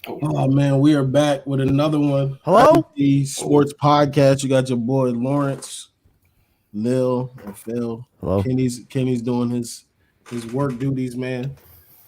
Oh man, we are back with another one. Hello? IBTE Sports Podcast. You got your boy Lawrence, Lil, and Phil. Hello. Kenny's doing his work duties, man.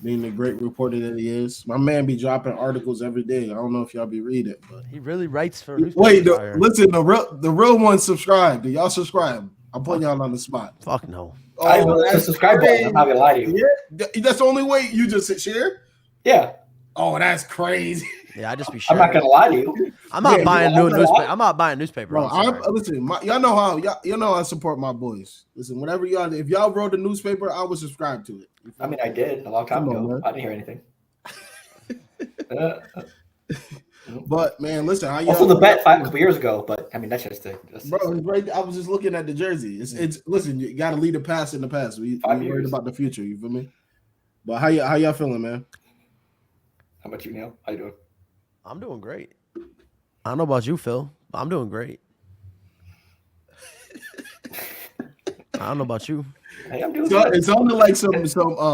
Being the great reporter that he is. My man be dropping articles every day. I don't know if y'all be reading, but He really writes for wait, newspapers out here. listen, the real ones subscribe. Do y'all subscribe? I'm putting y'all on the spot. Fuck no. I didn't know there's a that's subscribe button. I'm not gonna lie to you. Yeah, that's the only way you just share. Yeah, Oh, that's crazy. Yeah, I just be I'm sure. not gonna lie to you. I'm not Yeah, buying I'm new not newspaper. lying. I'm not buying newspaper. Bro, I'm sorry. listen. Y'all know how y'all know I support my boys. Listen, whatever y'all, if y'all wrote a newspaper, I would subscribe to it. I mean, I did a long time Come on, ago. man. I didn't hear anything. But man, listen, how y'all? Also, the bet a couple years ago, but I mean, that's just a. Bro, it's right. I was just looking at the jersey. It's listen. You got to lead the past in the past. We 5 worried years. about the future. You feel me? But how y'all feeling, man? How about you, Neil? How you doing? I'm doing great. I don't know about you, Phil, but I'm doing great. I don't know about you. Hey, I'm doing So good. it sounded like some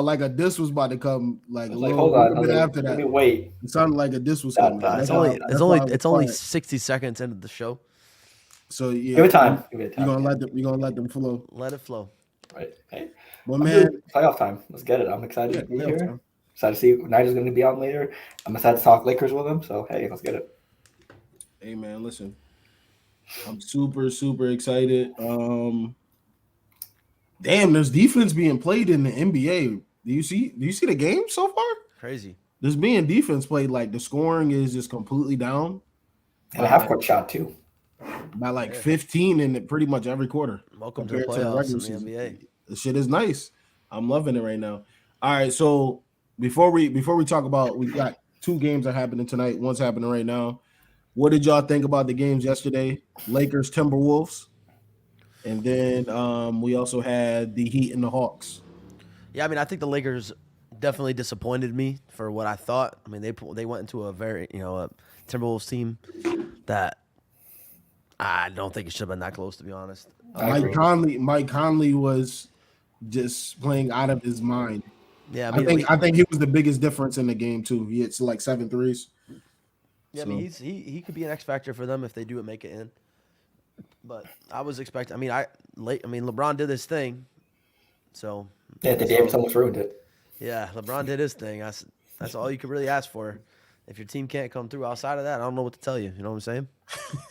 like a diss was about to come like a Like, little hold on. bit after Let that. me wait. It sounded like a diss was Nah, coming. nah, That's It's how- only that's why I was it's only quiet. 60 seconds into the show. So yeah, Give it time. Give it You're time. gonna let them flow. Let it flow. Right. Hey, But I'm man, doing playoff time. Let's get it. I'm excited yeah, to be playoff here. time. Excited to see Nigel's going to be on later. I'm excited to talk Lakers with him. So hey, let's get it. Hey man, listen. I'm super excited. Damn, there's defense being played in the NBA. Do you see the game so far? Crazy. There's being defense played, like the scoring is just completely down And a half court shot too. by like 15 in pretty much every quarter. Welcome to the compared playoffs in regular the season. NBA. The shit is nice. I'm loving it right now. All right, so before we talk about, we got two games that are happening tonight. One's happening right now. What did y'all think about the games yesterday? Lakers, Timberwolves, and then we also had the Heat and the Hawks. Yeah, I mean, I think the Lakers definitely disappointed me for what I thought. I mean, they went into a very a Timberwolves team that I don't think it should have been that close, to be honest. I agree. Mike Conley was just playing out of his mind. Yeah, I think he was the biggest difference in the game too. He hits like 7 threes. Yeah, I mean, he could be an X factor for them if they do make it in. But I was expecting. I mean, LeBron did his thing, so Yeah, the Davis almost ruined it. yeah, LeBron did his thing. That's all you could really ask for. If your team can't come through outside of that, I don't know what to tell you. You know what I'm saying?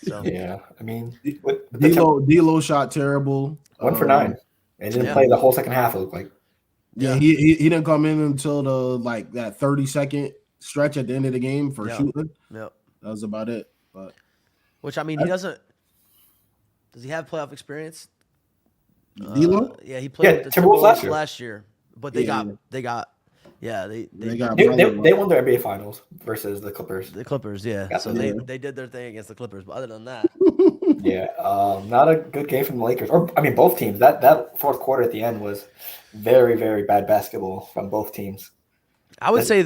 So Yeah, I mean, with the D'Lo shot terrible. 1 for 9. And didn't Yeah. play the whole second half. It looked like. Yeah, he didn't come in until the that 30-second stretch at the end of the game for shooting. Yep. That was about it. But Which I mean, he doesn't. Does he have playoff experience? D'Lo, Yeah, he played with the Timberwolves Timberwolves last year, but they got they got They won their NBA Finals versus the Clippers. the Clippers. Yeah, Got so them. they did their thing against the Clippers. But other than that, Yeah, not a good game from the Lakers. Or I mean, both teams. That fourth quarter at the end was very, very bad basketball from both teams. I would say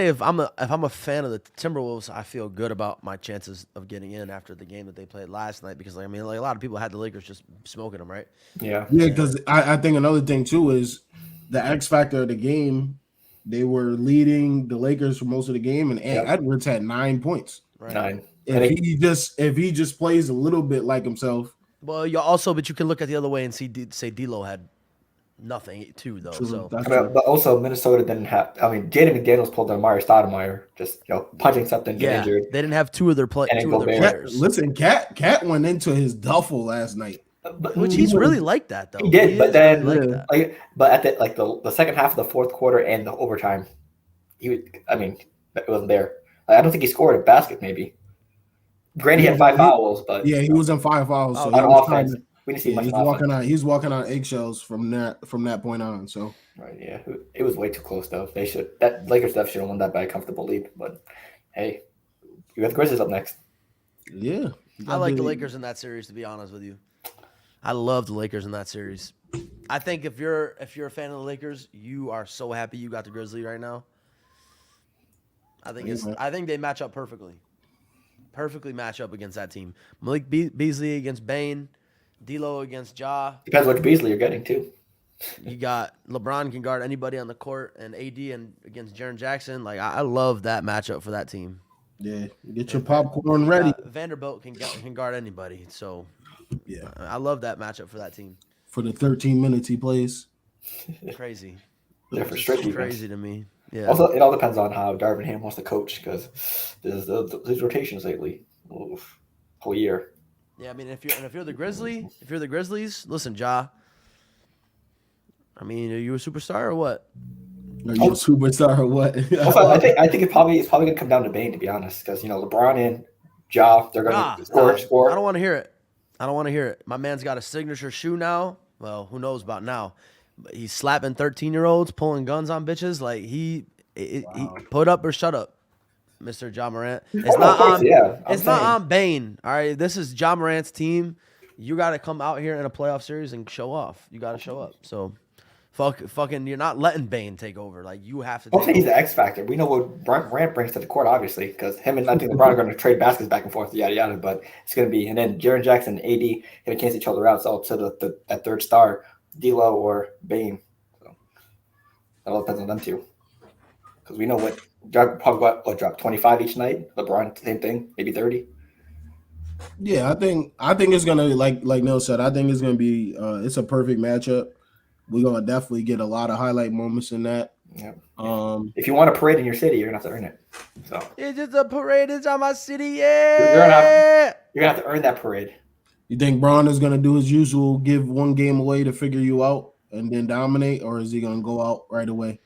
if I'm a fan of the Timberwolves, I feel good about my chances of getting in after the game that they played last night because a lot of people had the Lakers just smoking them, right? Yeah, because I think another thing too is the X factor of the game. They were leading the Lakers for most of the game, and Edwards had 9 points. Right. 9. If he just plays a little bit like himself, But you can look at the other way and say D'Lo had nothing too though. So that's true. But also Minnesota didn't have. I mean, Jaden McDaniels pulled their Myers Stoudemire, just punching something, get injured. they didn't have two of their players. Listen, Cat went into his duffel last night. Which he's really like that though. He did, but then really like that. but at the second half of the fourth quarter and the overtime, it wasn't there. I don't think he scored a basket. Maybe. Granted, he had 5 fouls, but he was in 5 fouls. So on offense, we didn't see much. He's walking on eggshells from that point on. So right, yeah, it was way too close though. Lakers stuff should have won that by a comfortable lead. But hey, you got the Grizzlies up next. yeah, I like the Lakers in that series, to be honest with you. I love the Lakers in that series. I think if you're a fan of the Lakers, you are so happy you got the Grizzlies right now. I think they match up perfectly. Perfectly match up against that team. Malik Beasley against Bane, D'Lo against Ja. Depends which Beasley you're getting too. You got LeBron can guard anybody on the court, and AD and against Jaren Jackson. Like I love that matchup for that team. Yeah, get your popcorn ready. Vanderbilt can guard anybody. So Yeah, I love that matchup for that team. for the 13 minutes he plays. Crazy. They're for Just straight defense. crazy to me. Yeah. Also, it all depends on how Darvin Ham wants to coach because there's these rotations lately. Oof, whole year. Yeah, I mean, if you're the Grizzlies, listen, Ja. I mean, are you a superstar or what? Are you a superstar or what? Also, I think it's probably gonna come down to Bane, to be honest, because LeBron and Ja, they're gonna Nah, score. I don't want to hear it. My man's got a signature shoe now. Well, who knows about now? But he's slapping 13-year-olds, pulling guns on bitches. Like he put up or shut up, Mr. Ja Morant. It's not on. Yeah, It's not on Bane. All right, this is Ja Morant's team. You got to come out here in a playoff series and show off. You got to show up. So. Fucking, you're not letting Bane take over. Like you have to. I think he's the X factor. We know what Morant brings to the court, obviously, because him and I think LeBron are going to trade baskets back and forth, yada yada. But it's going to be, and then Jaren Jackson, and AD, going to cancel each other out. So to that third star, D'Lo or Bane. So that all depends on them too, because we know what probably what dropped 25 each night. LeBron, same thing, maybe 30. Yeah, I think it's gonna like Neil said. I think it's gonna be it's a perfect matchup. We're gonna definitely get a lot of highlight moments in that. Yeah. If you want a parade in your city, you're gonna have to earn it. So it's just a parade inside my city. Yeah, you're gonna have to earn that parade. You think Braun is gonna do his usual, give one game away to figure you out and then dominate, or is he gonna go out right away?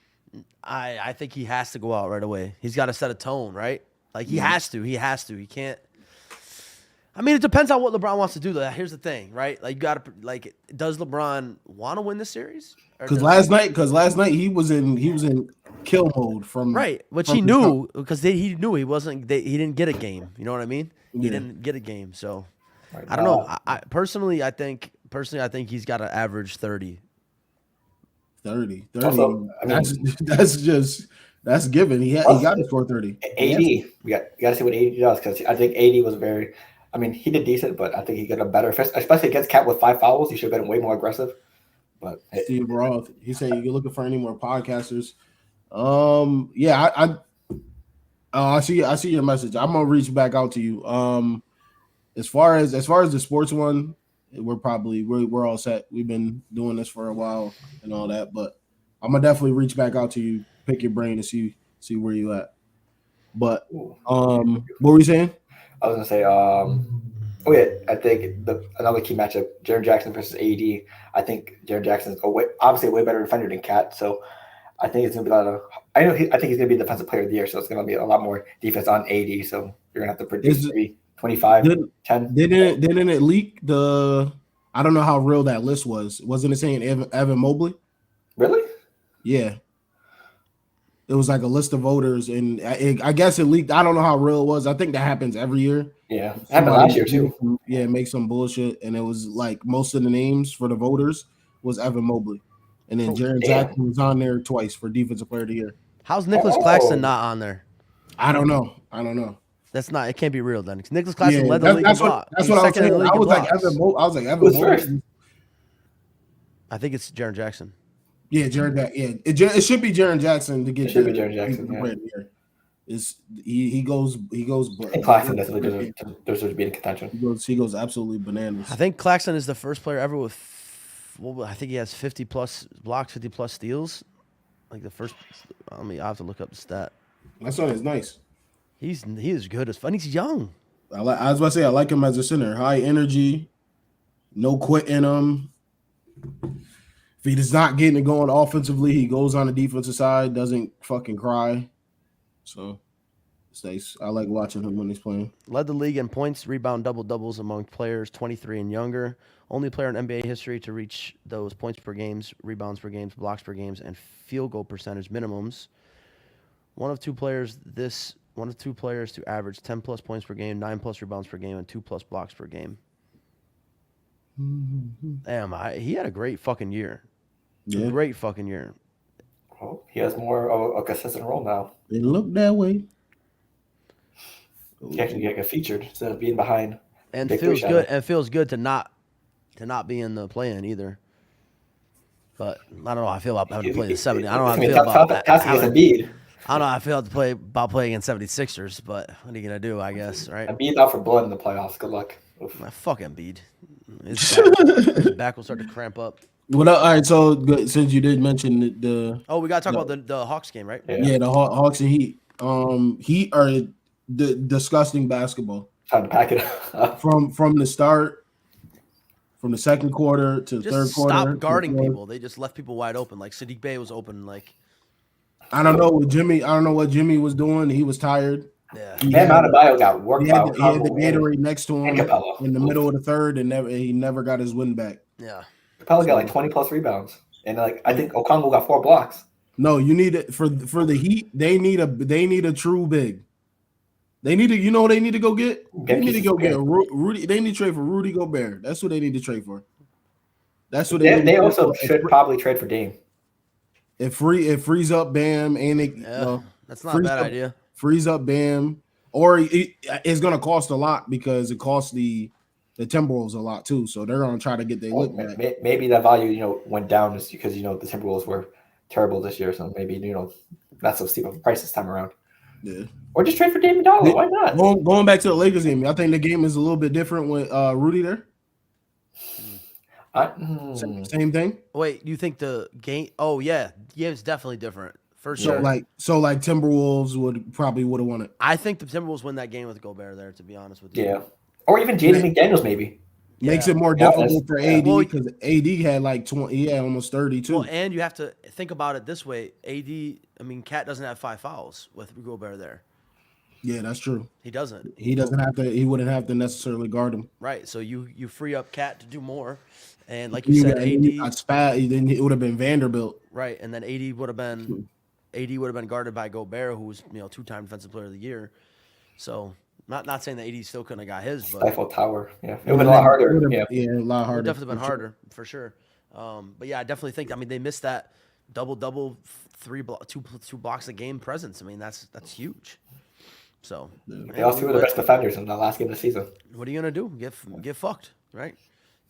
I think he has to go out right away. He's got to set a tone, right? Like he has to. He can't. I mean, it depends on what LeBron wants to do. Though. Here's the thing, right? Like, you got to does LeBron want to win this series? Because last night he was in kill mode from which he knew because he knew he wasn't. He didn't get a game. You know what I mean? He didn't get a game. So I don't know. I personally think he's got to average 30. 30. Also, I mean, that's given. He got to score 30. AD, you got to see what AD does because I think AD was very. I mean, he did decent, but I think he got a better, especially against Cat with 5 fouls. He should have been way more aggressive. But Steve Roth, he said you're looking for any more podcasters. Yeah, I see your message. I'm gonna reach back out to you. As far as the sports one, we're all set. We've been doing this for a while and all that, but I'm gonna definitely reach back out to you, pick your brain, and see where you at. But what were you saying? I was gonna say, I think another key matchup, Jaren Jackson versus AD. I think Jaren Jackson is obviously a way better defender than Cat, so I think it's gonna be a lot of. I think he's gonna be defensive player of the year, so it's gonna be a lot more defense on AD. So you're gonna have to produce 25, 10. Didn't it leak the? I don't know how real that list was. Wasn't it saying Evan Mobley? Really? Yeah. It was like a list of voters, and I guess it leaked. I don't know how real it was. I think that happens every year. Yeah, it happened last year too. Make some bullshit, and it was like most of the names for the voters was Evan Mobley, and then Jaren Jackson was on there twice for Defensive Player of the Year. How's Nicholas Claxton not on there? I don't know. That's not. It can't be real then. Nicholas Claxton led the league in block. That's what I was saying. I was like Evan Mobley. I think it's Jaren Jackson. Yeah, it should be Jaren Jackson to get. It should be Jaren Jackson. He goes. And Claxton definitely deserves to be in contention. He goes absolutely bananas. I think Claxton is the first player ever with. Well, I think he has 50 plus blocks, 50 plus steals. Like the first. I have to look up the stat. That son is nice. He is good as fun. He's young. I was about to say I like him as a center. High energy, no quit in him. If he does not getting it going offensively, he goes on the defensive side, doesn't fucking cry. So it's nice. I like watching him when he's playing. Led the league in points, rebound, double-doubles among players 23 and younger. Only player in NBA history to reach those points per games, rebounds per games, blocks per games, and field goal percentage minimums. One of two players to average 10 plus points per game, 9 plus rebounds per game, and 2 plus blocks per game. Damn, he had a great fucking year. Yeah. Great fucking year. Well, he has more of a consistent role now. It looked that way. He actually get featured instead of being behind. And feels good. And feels good to not be in the play-in either. But I don't know how I feel about having to play the 70. I don't know how I feel about that. Task against Embiid. I don't know. I feel about playing against 76ers, but what are you gonna do? I guess, right? Embiid out for blood in the playoffs. Good luck. Oof. My fuck Embiid. His back will start to cramp up. Well, all right. So good, since you did mention the Oh, we gotta talk the about the Hawks game, right? Yeah. yeah, the Hawks and Heat. Heat are the disgusting basketball Time to pack it up. from the start, from the second quarter to the Just third quarter. stop guarding people. They just left people wide open. Like Sadiq Bey was open. Like I don't know what Jimmy. I don't know what Jimmy was doing. He was tired. yeah, He Bam had, Adebayo got worked he had by the, he had the Okongwu Gatorade next to and him Capella. in the middle of the third, and he never got his win back. yeah. Capella got like 20 plus rebounds, and like I think Okongwu got 4 blocks. No, you need it for the Heat. They need a true big. They need to, they need to go get. They need to go get Rudy. They need to trade for Rudy Gobert. That's what they need to trade for. That's what They also should probably trade for Dame. It frees up Bam, and That's not a bad idea. Frees up Bam, or it's gonna cost a lot because it costs the Timberwolves a lot too. So they're gonna try to get their look back. Maybe that value went down just because the Timberwolves were terrible this year. So maybe not so steep of a price this time around. Yeah. Or just trade for Dame Dollar. Why not? Going back to the Lakers game, I think the game is a little bit different with Rudy there. Same thing. Wait, you think the game? Oh yeah, it's definitely different for sure. So like Timberwolves would have won it. I think the Timberwolves win that game with Gobert there. To be honest with you, Yeah, or even Jaden McDaniels maybe makes it more difficult for AD because AD had like 20. He had almost 32. Well, and you have to think about it this way: Cat doesn't have 5 fouls with Gobert there. Yeah, that's true. He doesn't. He doesn't have to. He wouldn't have to necessarily guard him. Right. So you free up Cat to do more, and like you said, AD. Then it would have been Vanderbilt. Right, and then AD would have been guarded by Gobert, who was 2-time Defensive Player of the Year. So not saying that AD still couldn't have got his, but Eiffel Tower. Yeah, it would have been a lot harder. Yeah, a lot harder. It would definitely been harder for sure. But yeah, I definitely think. They missed that double, two blocks a game presence. That's huge. So they also were the best defenders in the last game of the season. What are you gonna do? Get fucked, right?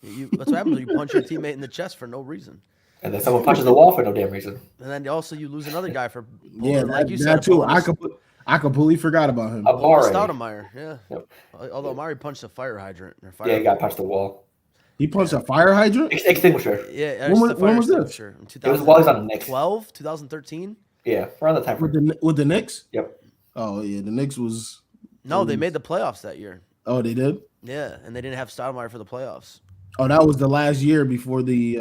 That's what happens when you punch your teammate in the chest for no reason. And then someone punches the wall for no damn reason. And then also you lose another guy for like you said too. I completely forgot about him. Stoudemire, yeah. Yep. Although Amari punched a fire hydrant. He got punched the wall. He punched a fire hydrant? Extinguisher. Yeah. When was this? It was while he was on the Knicks. 2013? Yeah, around the time. With the Knicks? Yep. Oh, yeah. The Knicks was... No, they made the playoffs that year. Oh, they did? Yeah, and they didn't have Stoudemire for the playoffs. Oh, that was the last year before the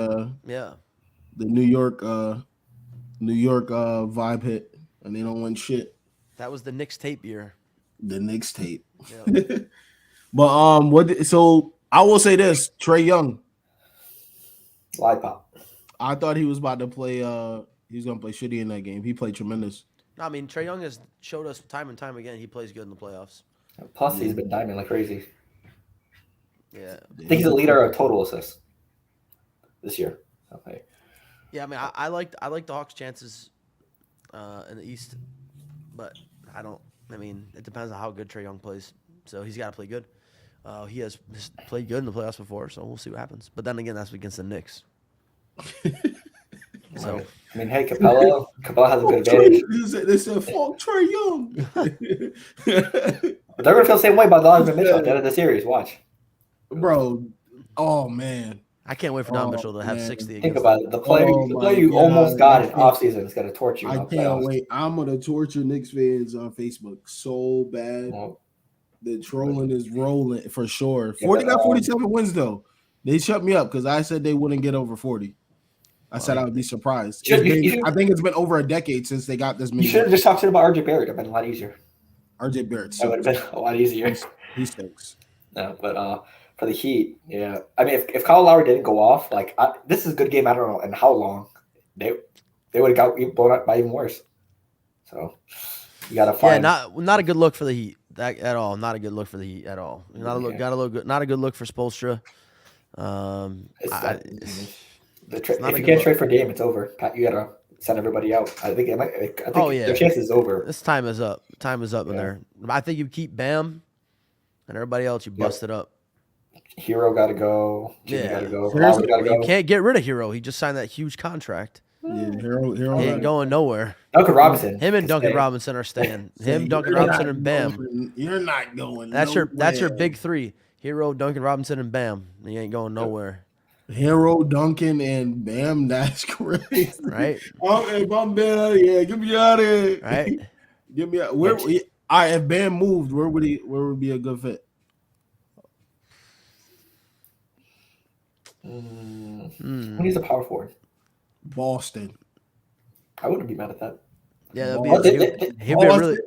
the New York vibe hit, and they don't win shit. That was the Knicks tape year. The Knicks tape. Yeah. But so I will say this: Trae Young. Lollipop. I thought he was about to play. He was gonna play shitty in that game. He played tremendous. No, Trae Young has showed us time and time again he plays good in the playoffs. Plus, he's been diving like crazy. Yeah, I think he's the leader of total assists this year. Okay. Yeah, I like the Hawks' chances in the East, but I don't. It depends on how good Trae Young plays. So he's got to play good. He has played good in the playoffs before, so we'll see what happens. But then again, that's against the Knicks. So hey, Capella has a good advantage. They said, "Fuck Trae Young." But they're gonna feel the same way about Donovan Mitchell at the end of the series. Watch, bro. Oh man. I can't wait for Don Mitchell to have 60 against. Think about it. The player you almost got in offseason is going to torture you. I can't wait. I'm going to torture Knicks fans on Facebook so bad. The trolling is rolling for sure. 40 got 47 wins, though. They shut me up because I said they wouldn't get over 40. I said I would be surprised. I think it's been over a decade since they got this many. You should have just talked about RJ Barrett. It would have been a lot easier. RJ Barrett. That would have been a lot easier. He stinks. No, but for the Heat, yeah. If Kyle Lowry didn't go off, this is a good game. I don't know in how long they would have got blown up by even worse. So you got to find. Yeah, not a good look for the Heat at all. Not a good look for the Heat at all. Not a good look for Spoelstra. If you can't trade for Dame, it's over. You got to send everybody out. I think their chance is over. This time is up. Time is up in there. I think you keep Bam, and everybody else you bust it up. Hero got to go. Jimmy got to go. You can't get rid of Hero. He just signed that huge contract. Yeah, Hero He ain't going nowhere. Duncan Robinson. Him and can Duncan stay. Robinson are staying. Him, Duncan You're Robinson, not and Bam. you're not going That's nowhere. your big three. Hero, Duncan Robinson, and Bam. He ain't going nowhere. Hero, Duncan, and Bam. That's crazy. Right? If I'm Bam, yeah, get me out of here. Right? Get me out. Where? All right, if Bam moved, where would be a good fit? He's a power forward. Boston. I wouldn't be mad at that. Yeah, that'd Boston. he'd be a really.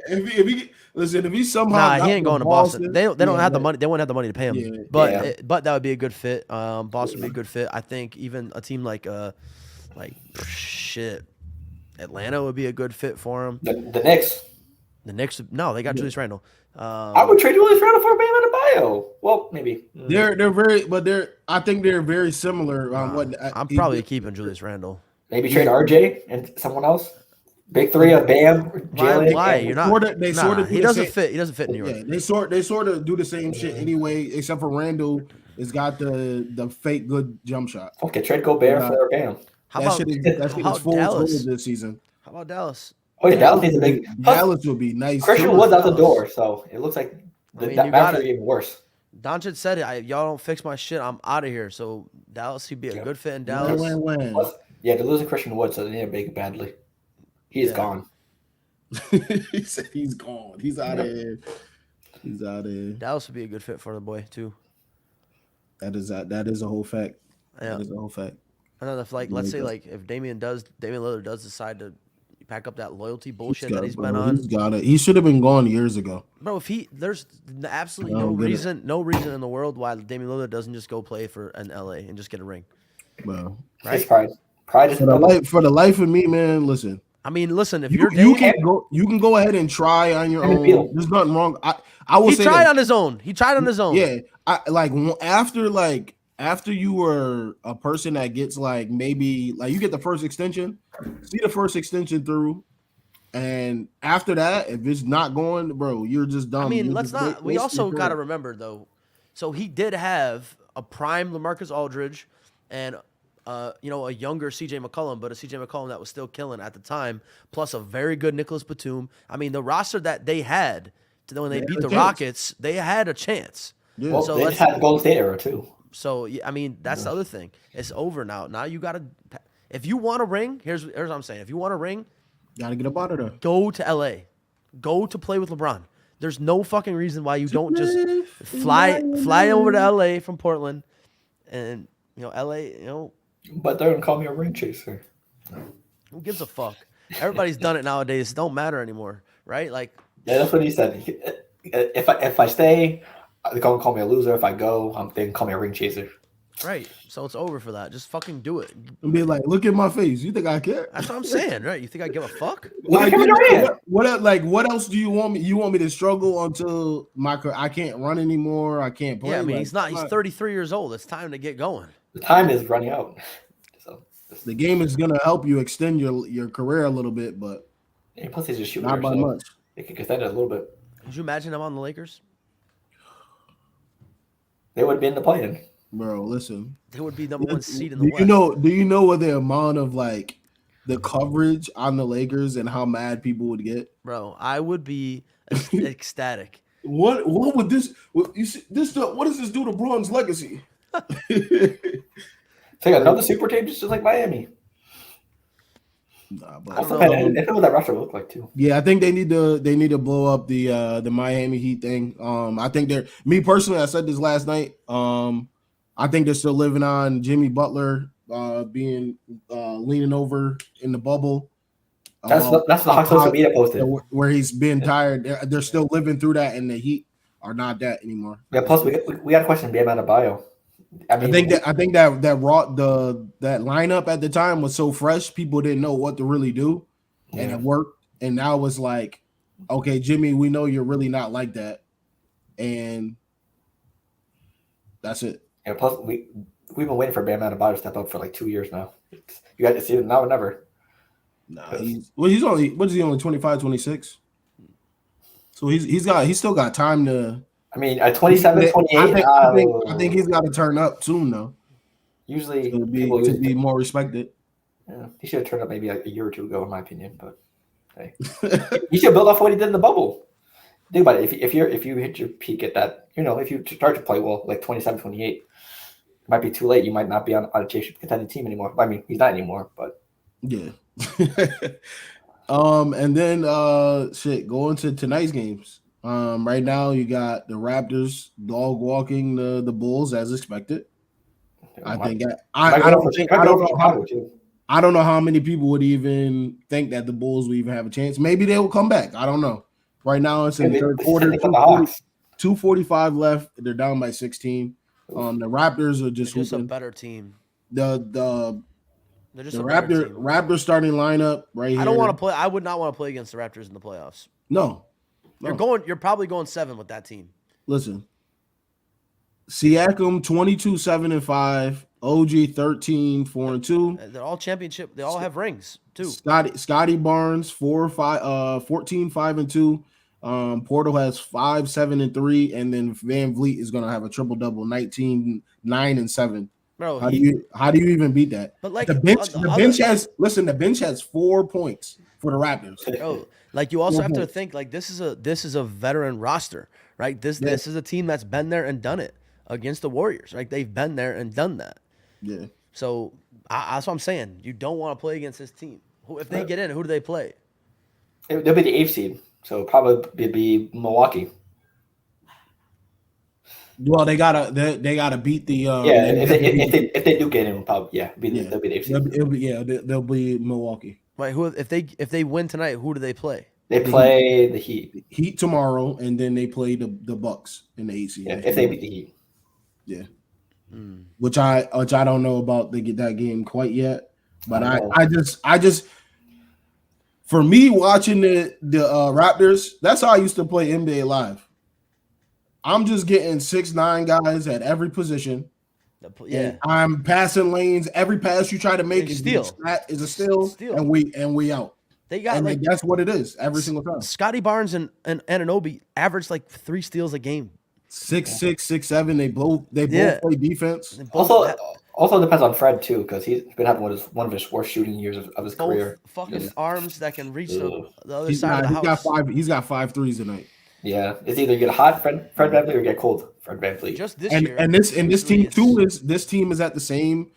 If he somehow Nah, he ain't going to Boston. They don't have the money. They won't have the money to pay him. Yeah. But that would be a good fit. Boston would be a good fit. I think even a team like Atlanta would be a good fit for him. The Knicks. The Knicks, no, they got Julius Randle. I would trade Julius Randle for Bam Adebayo. Well, maybe They're I think they're very similar. I'm probably keeping Julius Randle. maybe trade RJ and someone else. Big three of Bam, Jalen. Why? You're not. He doesn't same, fit. He doesn't fit in New York. Yeah, they sort of do the same shit anyway, except for Randall has got the fake good jump shot. Okay, trade Gobert for Bam. How about full Dallas? this season. How about Dallas? Oh yeah, Dallas needs a big. Dallas would be nice. Christian Wood's out the door, so it looks like you that got would be even worse. Doncic said it. Y'all don't fix my shit, I'm out of here. So Dallas, he'd be a good fit in Dallas. When. Yeah, they're losing Christian Wood, so they need to make it badly. He is gone. He said he's gone. He's out of here. He's out of here. Dallas would be a good fit for the boy too. That is a whole fact. Yeah. That is a whole fact. And then let's say if Damian Lillard does decide to pack up that loyalty bullshit that he's been on. He should have been gone years ago. Bro, there's absolutely no reason in the world why Damian Lillard doesn't just go play for an LA and just get a ring. Bro. Right? Pride is for the life of me, man, listen. I mean, listen, if you can go ahead and try on your own. There's nothing wrong. I will say tried on his own. He tried on his own. Yeah. After you were a person that gets maybe you get the first extension, see the first extension through, and after that, if it's not going, bro, you're just dumb. I mean, we also got to remember though. So he did have a prime LaMarcus Aldridge, and a younger CJ McCollum, but a CJ McCollum that was still killing at the time, plus a very good Nicholas Batum. I mean, the roster that they had when they beat the Rockets, they had a chance. Yeah. Well, so they had the Golden State era too. So I mean, that's the other thing. It's over now. Now you gotta. If you want a ring, here's what I'm saying. If you want a ring, gotta get up out of there. Go to LA. Go to play with LeBron. There's no fucking reason why you don't just fly over to LA from Portland, and LA. But they're gonna call me a ring chaser. Who gives a fuck? Everybody's done it nowadays. It don't matter anymore, right? Like. Yeah, that's what he said. If I stay, they're gonna call me a loser. If I go, they can call me a ring chaser. Right. So it's over for that. Just fucking do it. And be like, look at my face. You think I care? That's what I'm saying, right? You think I give a fuck? What else do you want me? You want me to struggle until I can't run anymore? I can't play. Yeah, I mean, he's 33 years old. It's time to get going. The time is running out. So the game is gonna help you extend your career a little bit, but plus he's just shooting. Not by much. It could extend it a little bit. Could you imagine him on the Lakers? They would be in the play-in. Bro, listen. They would be number one seed in the West. Do you know what the amount of the coverage on the Lakers and how mad people would get? Bro, I would be ecstatic. What would this? What does this do to Braun's legacy? Take another super team just like Miami. Nah, but I don't know what that roster would look like too. Yeah, I think they need to blow up the Miami Heat thing. I think me personally, I said this last night. I think they're still living on Jimmy Butler being leaning over in the bubble. That's the Hawks social media posted where he's been tired. They're still living through that, and the Heat are not that anymore. Yeah. Plus, we got a question Bam Adebayo. I think that lineup at the time was so fresh, people didn't know what to really do, and it worked. And now it's like, okay, Jimmy, we know you're really not like that, and that's it. And plus, we've been waiting for Bam Adebayo to step up for 2 years now. You got to see it now or never. Nah, he's only 25, 26? So he's still got time to. I mean, at 27, 28, I think he's got to turn up soon, though. Usually, to be more respected. Yeah, he should have turned up maybe like a year or two ago, in my opinion. But hey, he should build off what he did in the bubble. Think about it. If you hit your peak at that, if you start to play well, like 27, 28, it might be too late. You might not be on a championship contending team anymore. I mean, he's not anymore, but Yeah. And then going to tonight's games. Right now you got the Raptors dog walking the Bulls as expected. I think I don't know how many people would even think that the Bulls would even have a chance. Maybe they will come back. I don't know. Right now it's in the third quarter. 2:45 left. They're down by 16. The Raptors are just a better team. The Raptors starting lineup right here. I don't want to play. I would not want to play against the Raptors in the playoffs. No. You're probably going 7 with that team. Listen. Siakam 22-7-5, OG 13-4-2. They're all championship. They all have rings too. Scotty Barnes 14-5-2. Portal has 5-7-3, and then Van Vliet is gonna have a triple double, 19-9-7. Bro, how do you even beat that? But like the bench has 4 points for the Raptors. Bro, like you also have to think like this is a veteran roster, right? This is a team that's been there and done it against the Warriors. Like they've been there and done that. Yeah. So that's what I'm saying. You don't want to play against this team. If they get in, who do they play? They'll be the 8th seed, so probably be Milwaukee. Well, they gotta beat the if they do get in, probably they'll be the 8th seed. They'll be Milwaukee. Wait, if they win tonight, who do they play? They play the Heat. Heat tomorrow, and then they play the Bucks in the 8th seed. Yeah, if they beat the Heat. Yeah. Which I don't know about that game quite yet, but I just for me watching the Raptors, that's how I used to play NBA Live. I'm just getting 6'9" guys at every position. Yeah, I'm passing lanes. Every pass you try to make is a steal, and we out. They got that's what it is every single time. Scotty Barnes and Anunoby averaged like 3 steals a game. 6'6", 6'7". They both play defense. Also depends on Fred too, because he's been having one of his worst shooting years of his career. Fucking arms that can reach the other side of the house. He's got 5 threes tonight. Yeah, it's either you get hot Fred VanVleet or get cold Fred VanVleet. Just this year, and this team too this team is at the same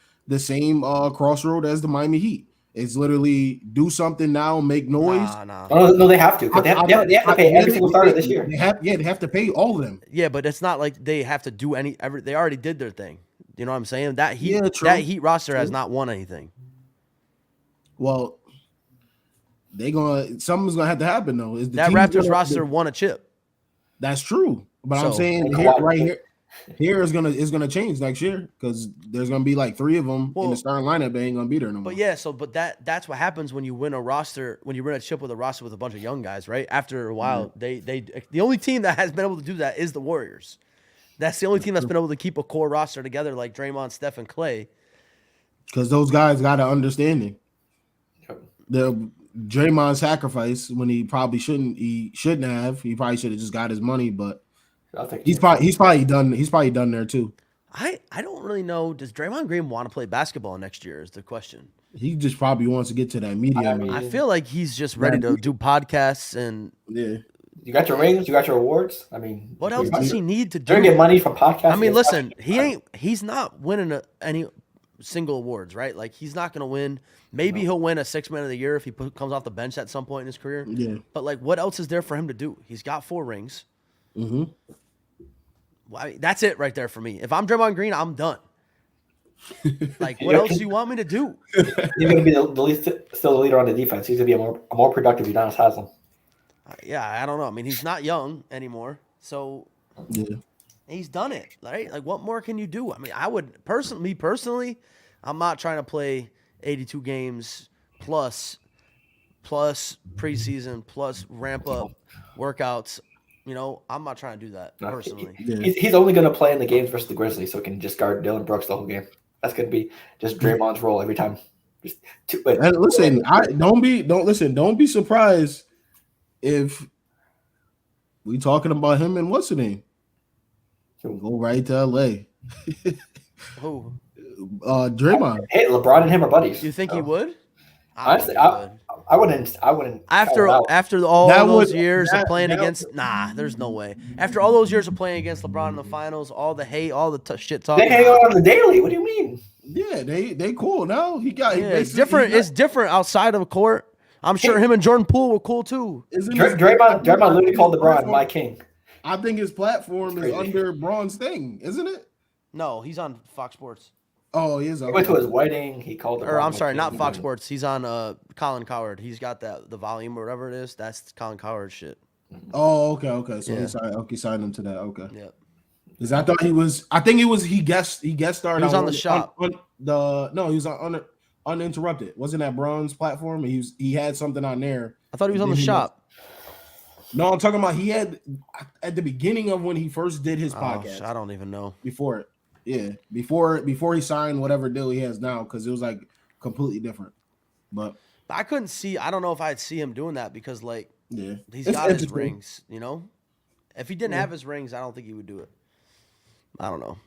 crossroad as the Miami Heat. It's literally do something now, make noise. Nah. No, they have to. They have to pay every single starter this year. They have to pay all of them. Yeah, but it's not like they have to do they already did their thing. You know what I'm saying? That Heat roster has not won anything. Well, something's gonna have to happen though. That Raptors roster won a chip. That's true, but I'm saying here is gonna change next year because there's gonna be like 3 of them in the starting lineup. They ain't gonna be there no more. But that's what happens when you win a chip with a roster with a bunch of young guys, right? After a while, the only team that has been able to do that is the Warriors. That's the only team that's been able to keep a core roster together like Draymond, Steph, and Clay. Because those guys got an understanding. The Draymond sacrifice when he probably shouldn't. He shouldn't have. He probably should have just got his money, but he's probably done. He's probably done there too. I don't really know. Does Draymond Green want to play basketball next year? Is the question. He just probably wants to get to that media. I feel like he's just ready to do podcasts and. Yeah. You got your rings. You got your awards. I mean, what else does he need to do? You're gonna get money from podcasts. I mean, listen, he's not winning any single awards, right? Like he's not gonna win. Maybe he'll win a 6 Man of the Year if he comes off the bench at some point in his career. Yeah. But like, what else is there for him to do? He's got 4 rings. Mm-hmm. Well, I mean, that's it right there for me. If I'm Draymond Green, I'm done. Like, what else do you want me to do? He's gonna be still the leader on the defense. He's gonna be a more productive Udonis Haslem. Yeah, I don't know. I mean, he's not young anymore, so he's done it, right? Like, what more can you do? I mean, I would personally, I'm not trying to play 82 games plus preseason plus ramp up workouts. You know, I'm not trying to do that personally. He's only going to play in the games versus the Grizzlies, so he can just guard Dylan Brooks the whole game. That's going to be just Draymond's role every time. Don't be surprised if we talking about him and what's the name? Go right to LA. Who? Draymond. Hey, LeBron and him are buddies. You think he would? Honestly, don't think he would. I wouldn't. Call it After out. all That would- those years that- of playing that- against, there's no way. After all those years of playing against LeBron in the finals, all the hate, all the shit talk. They hang out on the daily. What do you mean? Yeah, they cool now. He got Yeah, it's different. It's different outside of the court. I'm sure him and Jordan Poole were cool too. Draymond literally called LeBron my king. I think his platform is under Braun's thing, isn't it? No, he's on Fox Sports. Oh, he is. He went to his wedding. He called LeBron. Or I'm sorry, my not king. Fox Sports. He's on Colin Cowherd. He's got the volume or whatever it is. That's Colin Cowherd shit. Oh, okay. So Yeah. he signed him to that. Okay. Yeah. Because I thought he was. I think he guest starred. He was on the shop. He was on uninterrupted. Wasn't that Braun's platform? He had something on there. I thought he was on the shop. No, I'm talking about he had at the beginning of when he first did his podcast. I don't even know. Before it. Yeah. Before he signed whatever deal he has now, because it was like completely different. But I couldn't see. I don't know if I'd see him doing that because yeah, he's got his rings. You know, if he didn't have his rings, I don't think he would do it. I don't know.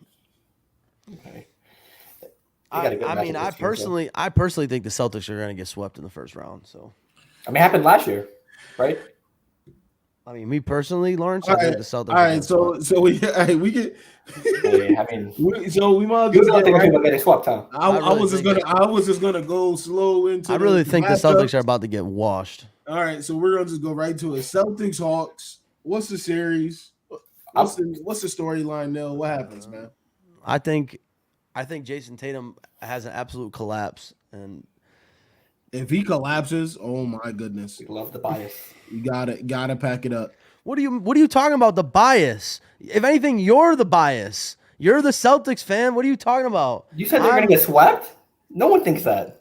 Okay. I personally think the Celtics are going to get swept in the first round. So, it happened last year, right? I mean, me personally, Lawrence, All I think right, the Celtics. all right. So we get. I mean, so we might you just don't get think right. people getting swept, huh? I was just gonna go slow into. I really think the matchups. Celtics are about to get washed. All right, so we're gonna just go right to it. Celtics Hawks. What's the series? What's the storyline, Neil? What happens, man? I think Jason Tatum has an absolute collapse, and If he collapses, oh my goodness, We love the bias. you gotta pack it up. what are you talking about? The bias? If anything, you're the bias. You're the Celtics fan. What are you talking about? You said they're going to get swept? No one thinks that.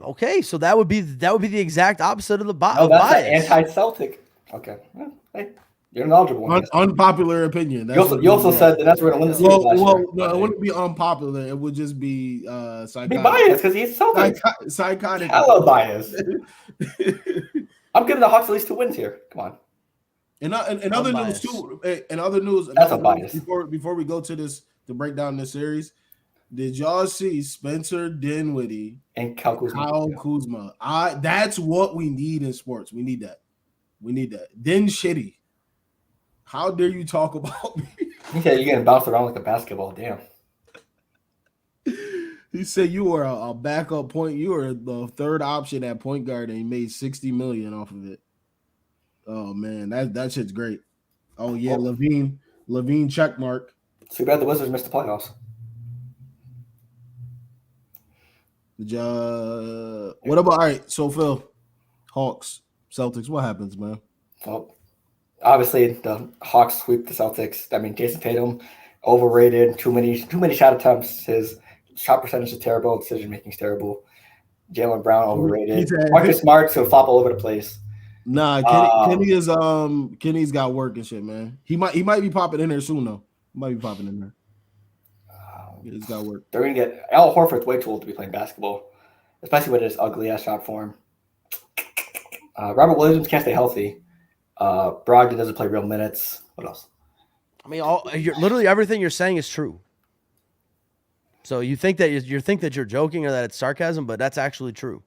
Okay, so that would be the exact opposite of the No, that's bias. an anti-Celtic. Okay. Well, hey, you're knowledgeable. one. Unpopular opinion. You also said the Nets were going to win the series last year. No, it wouldn't be unpopular. It would just be Be psychotic. biased because he's Celtic. Psychotic. Hello, bias. I'm giving the Hawks at least 2 wins here. Come on. In other news biased. too. In other news, That's unbiased. Before we go to this to break down this series, did y'all see Spencer Dinwiddie And Kyle Kuzma? That's what we need in sports. We need that. Then shitty. How dare you talk about me? He said you're getting bounced around like a basketball. Damn. He said you were a backup point. You were the third option at point guard, and he made $60 million off of it. Oh man, that shit's great. Oh yeah, Levine check mark. Too bad the Wizards missed the playoffs. What about all right? So Phil, Hawks, Celtics. What happens, man? Well, obviously the Hawks sweep the Celtics. I mean, Jason Tatum overrated. Too many shot attempts. His shot percentage is terrible. Decision making is terrible. Jaylen Brown overrated. Marcus Smart's gonna flop all over the place. Nah, Kenny's got work and shit, man. He might be popping in there soon though. He might be popping in there. He's got work. They're gonna get Al Horford's way too old to be playing basketball, especially with his ugly ass shot form. Robert Williams can't stay healthy. Brogdon doesn't play real minutes. What else? I mean, literally everything you're saying is true. So you think that you're joking or that it's sarcasm, but that's actually true.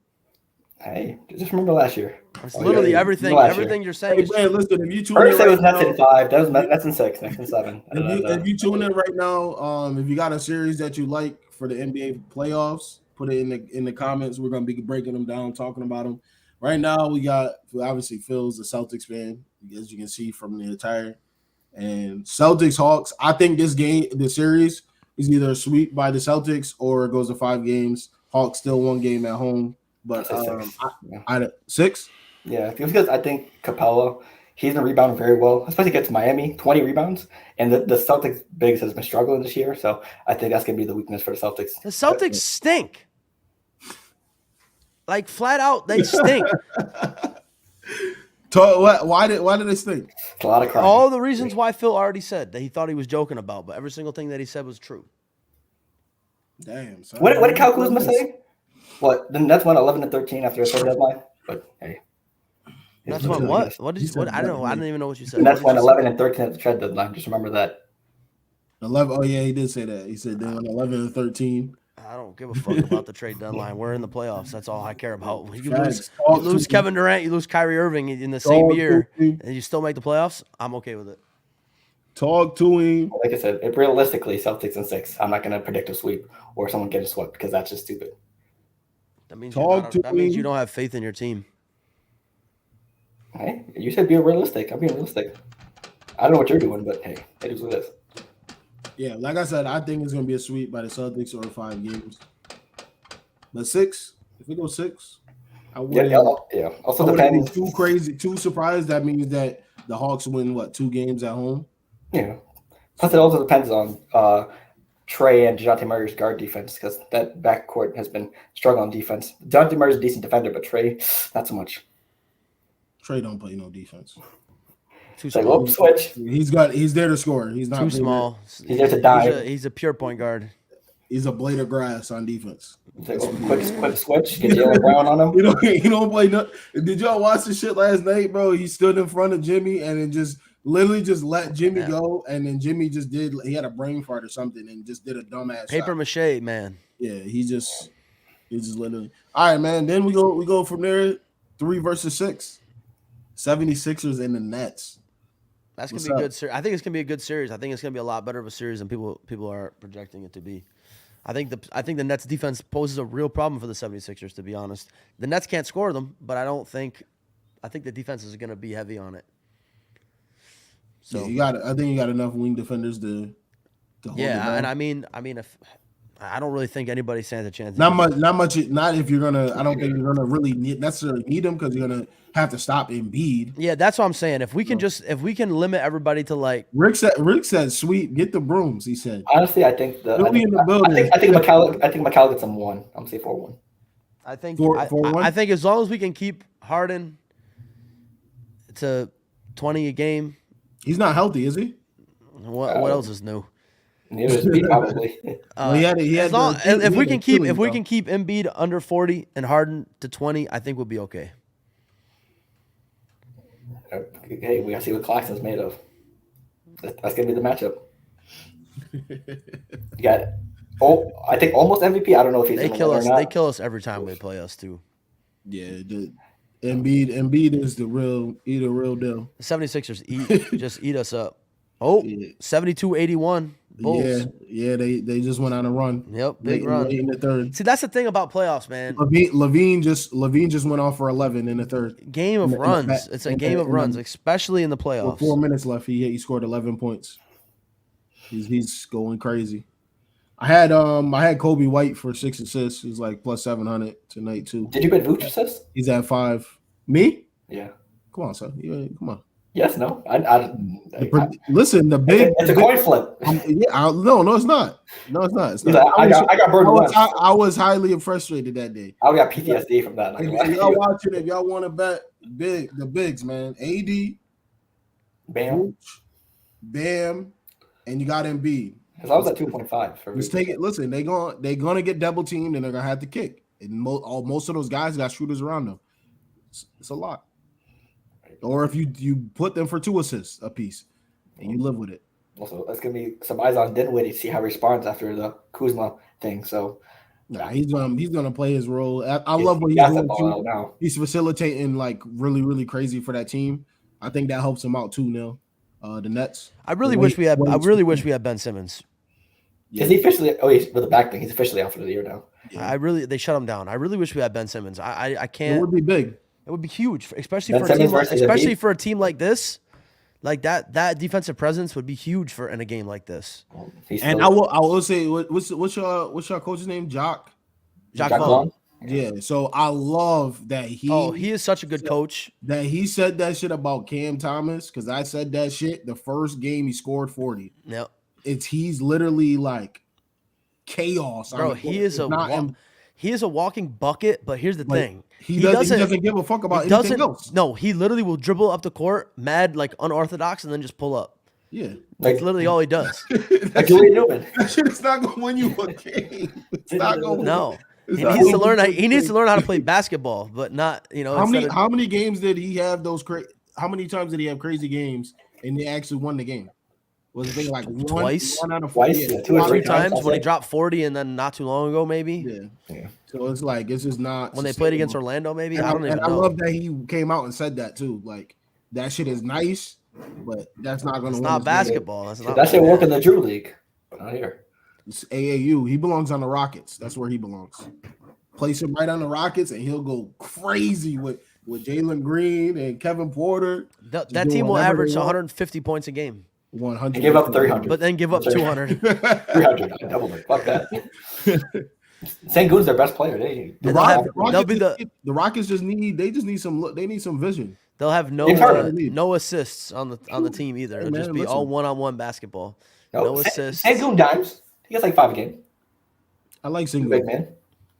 Hey, just remember last year. It's literally everything. Everything you're saying. Hey, man, listen. If you tune First in it was right Nets in 5. That was Nets in 6. Nets in 7. if you tune in right now, if you got a series that you like for the NBA playoffs, put it in the comments. We're gonna be breaking them down, talking about them. Right now, we got obviously Phil's a Celtics fan, as you can see from the attire, and Celtics Hawks. I think this series is either a sweep by the Celtics or it goes to 5 games. Hawks still 1 game at home. But I 6? Yeah, because I think Capella, he's been rebounding very well, especially against Miami, 20 rebounds. And the Celtics bigs has been struggling this year, so I think that's going to be the weakness for the Celtics. The Celtics stink. Like, flat out, they stink. Why did they stink? It's a lot of crying. All the reasons why Phil already said that he thought he was joking about, but every single thing that he said was true. Damn. Son. What did Kyle Kuzma say? What? The Nets won 11-13 after a trade deadline. But hey, That's what? What did you? What? I don't know. I didn't even know what you said. The Nets won 11-13 at the trade deadline. Just remember that. 11. Oh yeah, he did say that. He said they won 11-13. I don't give a fuck about the trade deadline. We're in the playoffs. That's all I care about. When you Facts. lose Kevin Durant, you lose Kyrie Irving in the same Talk year, to him. and you still make the playoffs. I'm okay with it. Talk to him. Like I said, realistically, Celtics in 6. I'm not going to predict a sweep or someone getting swept because that's just stupid. That means Talk means to you him. don't have faith in your team. Hey, you said be realistic. I'm being realistic. I don't know what you're doing, but hey, it is what it is. Yeah, like I said, I think it's gonna be a sweep by the Celtics or 5 games. But 6, if we go 6, I Yeah, wouldn't. yeah. Also I wouldn't be depends. too crazy, too surprised. That means that the Hawks win 2 games at home. Yeah. Plus, it also depends on Trey and DeJounte Murray's guard defense because that backcourt has been struggling on defense. DeJounte Murray's a decent defender, but Trey, not so much. Trey don't play no defense. Too It's like, small. whoops, switch. He's there to score. He's not Too playing small. He's there to die. He's a pure point guard. He's a blade of grass on defense. It's like, quick switch. Get Jalen Brown on him. He don't play nothing. Did y'all watch the shit last night, bro? He stood in front of Jimmy and then just literally just let Jimmy go, and then Jimmy just he had a brain fart or something and just did a dumbass Paper shot. mache, man. Yeah, he just literally. All right, man. Then we go from there. 3 versus 6. 76ers and the Nets. That's gonna What's be a up? good series. I think it's gonna be a good series. I think it's gonna be a lot better of a series than people are projecting it to be. I think the Nets defense poses a real problem for the 76ers, to be honest. The Nets can't score them, but I think the defense is gonna be heavy on it. So Yeah, I think you got enough wing defenders to hold it down. and I mean, if I don't really think anybody stands a chance. Not much. Not if you're gonna. I don't think you're gonna really necessarily need them because you're gonna have to stop Embiid. Yeah, that's what I'm saying. If we can limit everybody to like Rick said, "Sweet, get the brooms." He said. Honestly, I think He'll be in the building. I think McCall gets them 1. I'm gonna say 4-1. I think 4-1? I think as long as we can keep Harden to 20 a game, He's not healthy, is he? what else is new? Neither is Embiid probably. Well, he had If we can keep Achilles, keep Embiid under 40 and Harden to 20, I think we'll be okay. Hey, we gotta see what Claxton's made of. That's gonna be the matchup. You got I think almost MVP. I don't know if he's They gonna kill win us. or not. They kill us every time they play us too. Yeah, Embiid is the real deal. The 76ers just eat us up. Oh, Yeah. 72-81. Bulls. Yeah, they just went on a run. Yep, big late, run. late in the third. See, that's the thing about playoffs, man. Levine just went off for 11 in the third. Game of In the runs. back- It's a in game the- of in the- runs, especially in the With playoffs. 4 minutes left, he scored 11 points. He's going crazy. I had Kobe White for 6 assists. He's like plus 700 tonight too. Did you bet Vooch assist? He's at 5. Me? Yeah. Come on, son. Yeah, come on. Yes. No. Listen, the big. It's a coin flip. No, it's not. No, it's not. It's He's not. like, I got burned once. I was highly frustrated that day. I got PTSD from that. If y'all watching, if y'all want to bet the bigs, man, AD, Bam. Vooch, Bam, and you got Embiid. Because I was at 2.5 for Just Vooch. take it. Listen, they're gonna get double teamed and they're gonna have to kick. And most of those guys got shooters around them. It's a lot. Or if you put them for 2 assists a piece, and you live with it. Also, that's gonna be some eyes on Dinwiddie to see how he responds after the Kuzma thing. So Nah, he's gonna play his role. I love what he's got the doing ball too. out now. He's facilitating like really, really crazy for that team. I think that helps him out too. Now, the Nets. I really wish we had Ben Simmons. Is he officially? Oh, he's with the back thing. He's officially out for the year now. Yeah. They shut him down. I really wish we had Ben Simmons. I It can't. would be big. It would be huge, especially Ben for a team Simmons versus Embiid? for a team like this. Like that defensive presence would be huge in a game like this. And I will say, what's your coach's name? Jacques Vaughn. Yeah. So I love that he is such a good coach. That he said that shit about Cam Thomas because I said that shit the first game he scored 40. Yep. He's literally like chaos. Bro, he is a walking bucket. But here's the thing: he doesn't give a fuck about anything else. No, he literally will dribble up the court, mad like unorthodox, and then just pull up. Yeah, That's literally all he does. Like Julian Newman. That shit is not going to win you a game. It's not going to. No. He needs to learn. He needs to learn how to play basketball, but not How many games did he have? How many times did he have crazy games and they actually won the game? Was it like Twice? one out of 4? Twice, yeah, 2 or 3 3 times times, when he I'd say. dropped 40 and then not too long ago, maybe. Yeah. So it's like it's just not When they played against sustainable. Orlando, maybe. And I don't even I know. love that he came out and said that too. Like that shit is nice, but that's not going to It's win. not us games. basketball. That's not That shit work in the Drew League, but not here. It's AAU. He belongs on the Rockets. That's where he belongs. Place him right on the Rockets, and he'll go crazy with Jalen Green and Kevin Porter. That do team will whatever they average want. 150 points a game, 100. He gave up 300. but then give up 200. 300. I doubled it. Fuck that. Sengun's their best player. They'll have- they'll be the Rockets just need some vision. They'll have no James Harden. no assists on the team either. Hey, It'll just man, be listen. all one-on-one basketball. No, No assists. Sengun dimes. He gets like 5 a game. I like He's a single. big man.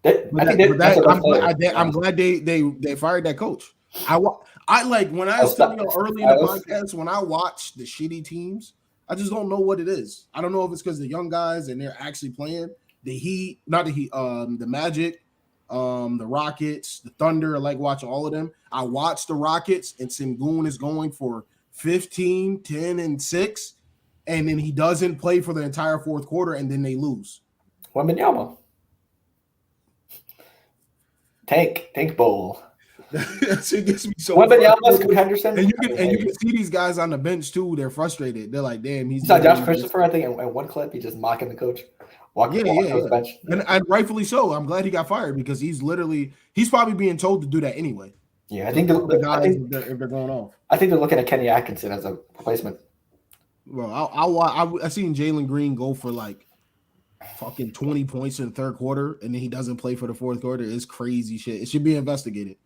That's their best player. I'm glad they fired that coach. I like when I was telling you early in the podcast when I watch the shitty teams, I just don't know what it is. I don't know if it's because the young guys and they're actually playing the Heat, not the Heat, the Magic, the Rockets, the Thunder. I like watching all of them. I watch the Rockets and Sengun is going for 15, 10, and 6, and then he doesn't play for the entire fourth quarter, and then they lose. Wembanyama. Tank Bowl. It gets me so Wembanyama, frustrated. Scoot Henderson. And you can see these guys on the bench too. They're frustrated. They're like, "Damn, he's." You saw Josh Christopher, I think, in one clip, he just mocking the coach. Walking off the bench. And rightfully so. I'm glad he got fired because he's probably being told to do that anyway. Yeah, I think The guys, if they're going off. I think they're looking at Kenny Atkinson as a replacement. Well, I seen Jalen Green go for like fucking 20 points in the third quarter, and then he doesn't play for the fourth quarter. It's crazy shit. It should be investigated.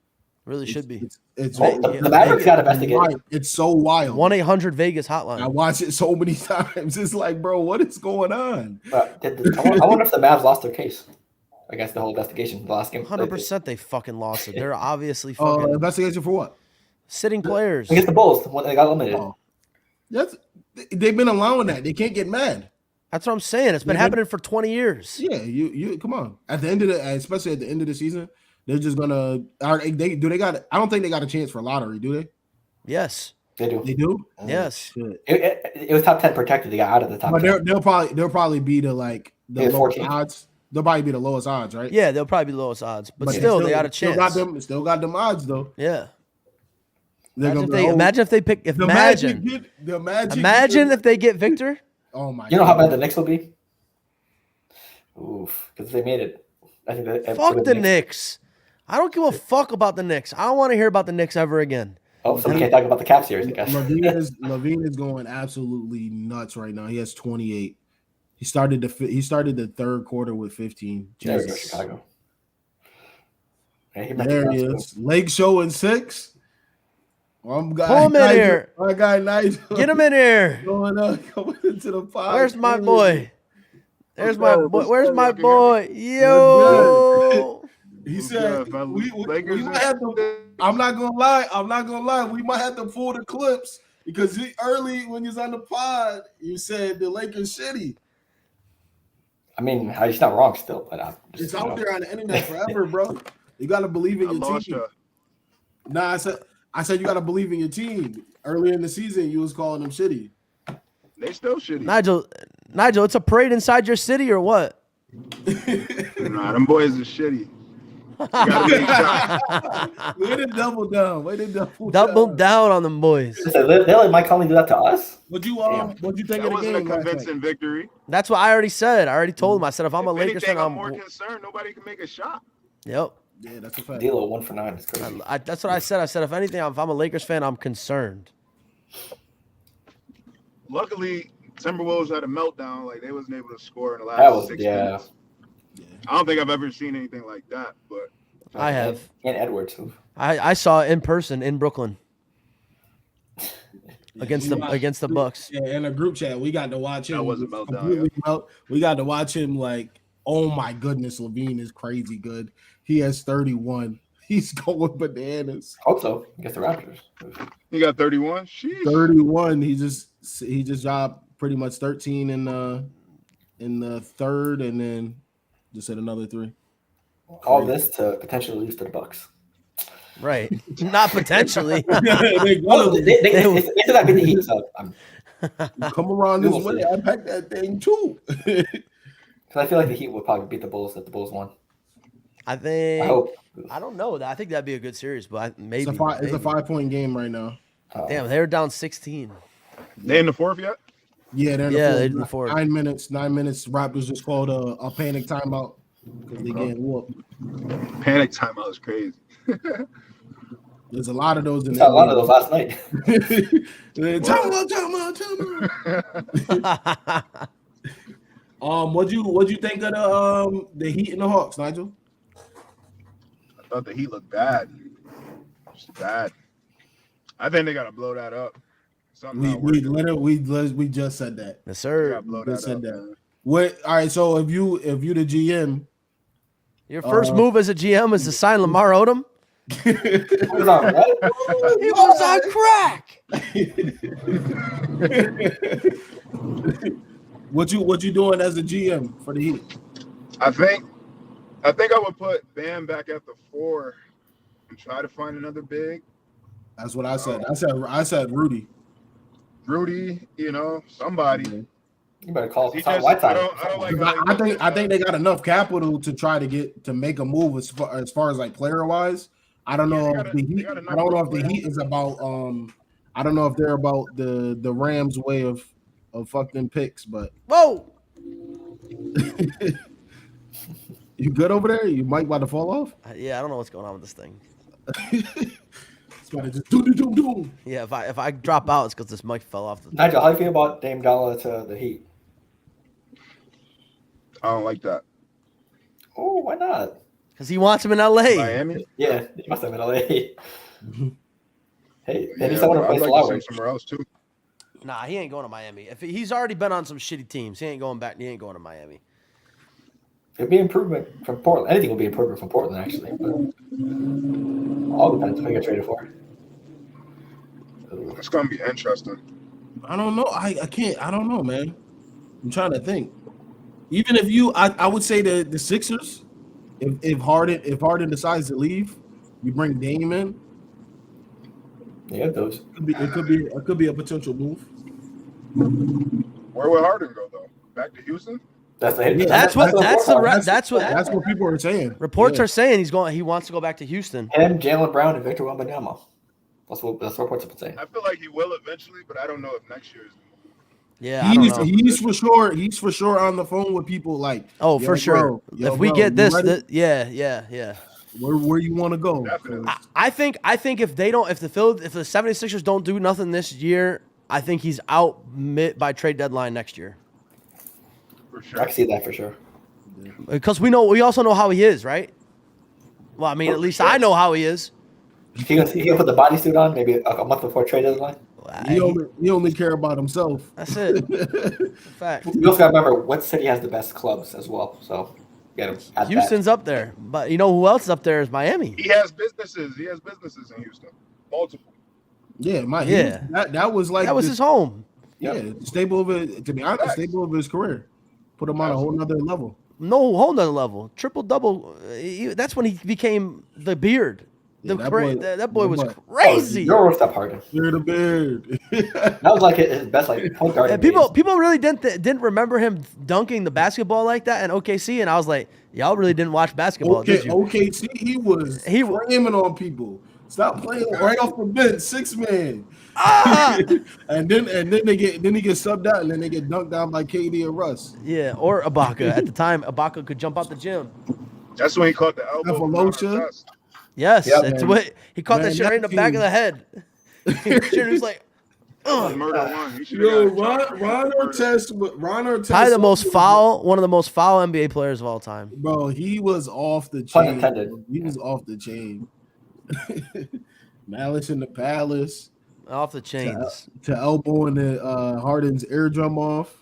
Really should be. It's The Mavericks got investigated. It's so wild. 1-800-VEGAS hotline. I watch it so many times. It's like, bro, what is going on? I wonder if the Mavs lost their case against the whole investigation. The last game. 100% they fucking lost it. They're obviously fucking Investigation for what? sitting players. Against the Bulls when they got eliminated. Oh. They've been allowing that. They can't get mad. That's what I'm saying. It's been happening for 20 years. Yeah, you come on. At the end of especially at the end of the season, they're just gonna. I don't think they got a chance for lottery. Do they? Yes. They do. They do. Oh, Yes. shit. It was top 10 protected. They got out of the top But 10. they'll probably be the lowest 14. odds. They'll probably be the lowest odds, right? Yeah, they'll probably be the lowest odds, but they still, they got a chance. Still got them odds though. Yeah. They're Imagine if they pick. If imagine if they get Victor. Oh my! You know how bad the Knicks will be? Oof, because they made it. I think that Fuck the Knicks. I don't give a fuck about the Knicks. I don't want to hear about the Knicks ever again. Oh, so we can't talk about the Cap series, I guess. Levine is going absolutely nuts right now. He has 28. He started the third quarter with 15. There we go, Chicago. Hey, There he is. Leg show in 6. Pull him in here. My guy Nigel. Get him in here. Coming into the pod. Where's my boy? There's my boy. Where's my boy? Yo. He said, we might have to, I'm not gonna lie. We might have to pull the clips because early when he's on the pod, you said the Lakers shitty. I mean, he's not wrong still, but it's out there on the internet forever, bro. You gotta believe in your team. Nah, I said you gotta believe in your team. Earlier in the season, you was calling them shitty. They still shitty. Nigel, it's a parade inside your city or what? Nah, them boys are shitty. You gotta make shots. Way to double down. Double down on them boys. they let Mike Conley do that to us. What'd you think That of the wasn't a game? convincing victory. That's what I already said. I already told him. I said if I'm a If Lakers anything, fan, I'm more concerned. Nobody can make a shot. Yep. Yeah, that's a fact. D'Lo 1 for 9 is crazy. That's what I said. I said if anything, if I'm a Lakers fan, I'm concerned. Luckily, Timberwolves had a meltdown. Like they wasn't able to score in the last 6 minutes. I don't think I've ever seen anything like that, but I have. And Edwards. I saw it in person in Brooklyn against the Bucks. Yeah, in a group chat, we got to watch him. That was a meltdown. We got to watch him like, oh my goodness, Levine is crazy good. He has 31. He's going bananas. Hope so. Against the Raptors. he got 31. Sheesh. 31. He just dropped pretty much 13 in the third, and then just hit another 3. All this to potentially lose to the Bucks. Right. Not potentially. They still got to beat the Heat. So You come around this way, I pack that thing too. Because I feel like the Heat would probably beat the Bulls if the Bulls won. I think. I hope. I don't know. I think that'd be a good series, but maybe It's a 5-point game right now. Damn, they're down 16. They in the fourth yet? Yeah, they're in the fourth. 9 minutes. 9 minutes. Raptors just called a panic timeout because they getting whooped. Panic timeout is crazy. There's a lot of those in there. A lot of those last night. Timeout. What'd you think of the Heat and the Hawks, Nigel? I thought the Heat looked bad. Just bad. I think they gotta blow that up. We just said that. Yes, sir. We just said that. What? All right. So if you the GM, your first move as a GM is to sign Lamar Odom. He was on what? He was on crack. What you doing as a GM for the Heat? I think I would put Bam back at the 4 and try to find another big. That's what I said. I said Rudy. Rudy, somebody. You better call Whiteside. I think they got enough capital to try to make a move as far as like player wise. I don't know if the Heat. I don't know if the Heat is about. I don't know if they're about the Rams' way of fucking picks, but whoa. You good over there? You mic about to fall off? Yeah, I don't know what's going on with this thing. It's about to just do. Yeah, if I drop out, it's because this mic fell off. Nigel, how do you feel about Dame Dollar to the Heat? I don't like that. Oh, why not? Because he wants him in LA. Miami? Yeah, he must have been LA. Mm-hmm. Hey, then he's someone to play like somewhere else too. Nah, he ain't going to Miami. If he's already been on some shitty teams, he ain't going back. He ain't going to Miami. It'd be improvement from Portland. Anything will be improvement from Portland, actually. But all depends what he gets traded for. It's gonna be interesting. I don't know. I can't. I don't know, man. I'm trying to think. Even if I would say the Sixers. If Harden decides to leave, you bring Dame in. Yeah, those. It could be a potential move. Where would Harden go though? Back to Houston? That's what people are saying. Reports are saying he wants to go back to Houston. Him, Jaylen Brown, and Victor Wembanyama. That's what reports have been saying. I feel like he will eventually, but I don't know if next year is. Yeah, he's for sure. He's for sure on the phone with people like. Oh, for sure. If we get this, yeah. Where you want to go? I think if the 76ers don't do nothing this year, I think he's out by trade deadline next year. For sure. I can see that for sure. Because we also know how he is, right? Well, I mean, at least I know how he is. He gonna put the bodysuit on maybe a month before trade deadline. He only care about himself. That's it. Fact. You also got to remember what city has the best clubs as well. So Houston's up there, but you know who else is up there is Miami. He has businesses. in Houston, multiple. Yeah, that was his home. Yeah, stable of it. To be honest, stable of his career. Put him on a whole nother level. No, whole nother level. Triple double. That's when he became the beard. Yeah, that boy was crazy. You're stop Harden. You're the beard. That was like his best point guard. People really didn't remember him dunking the basketball like that in OKC, and I was like, y'all really didn't watch basketball, did you? OKC, he was framing on people. Stop playing right off the bench, 6-man. and then he gets subbed out, and then they get dunked down by KD or Russ. Yeah, or Ibaka. At the time, Ibaka could jump out the gym. That's when he caught the elbow. Yes, it's what he caught that shit right in the back of the head. He was like, murder one. Yo, Ron Artest. One of the most foul NBA players of all time. Bro, he was off the chain. He was off the chain. Malice in the Palace. Off the chains. To elbowing the Harden's eardrum off.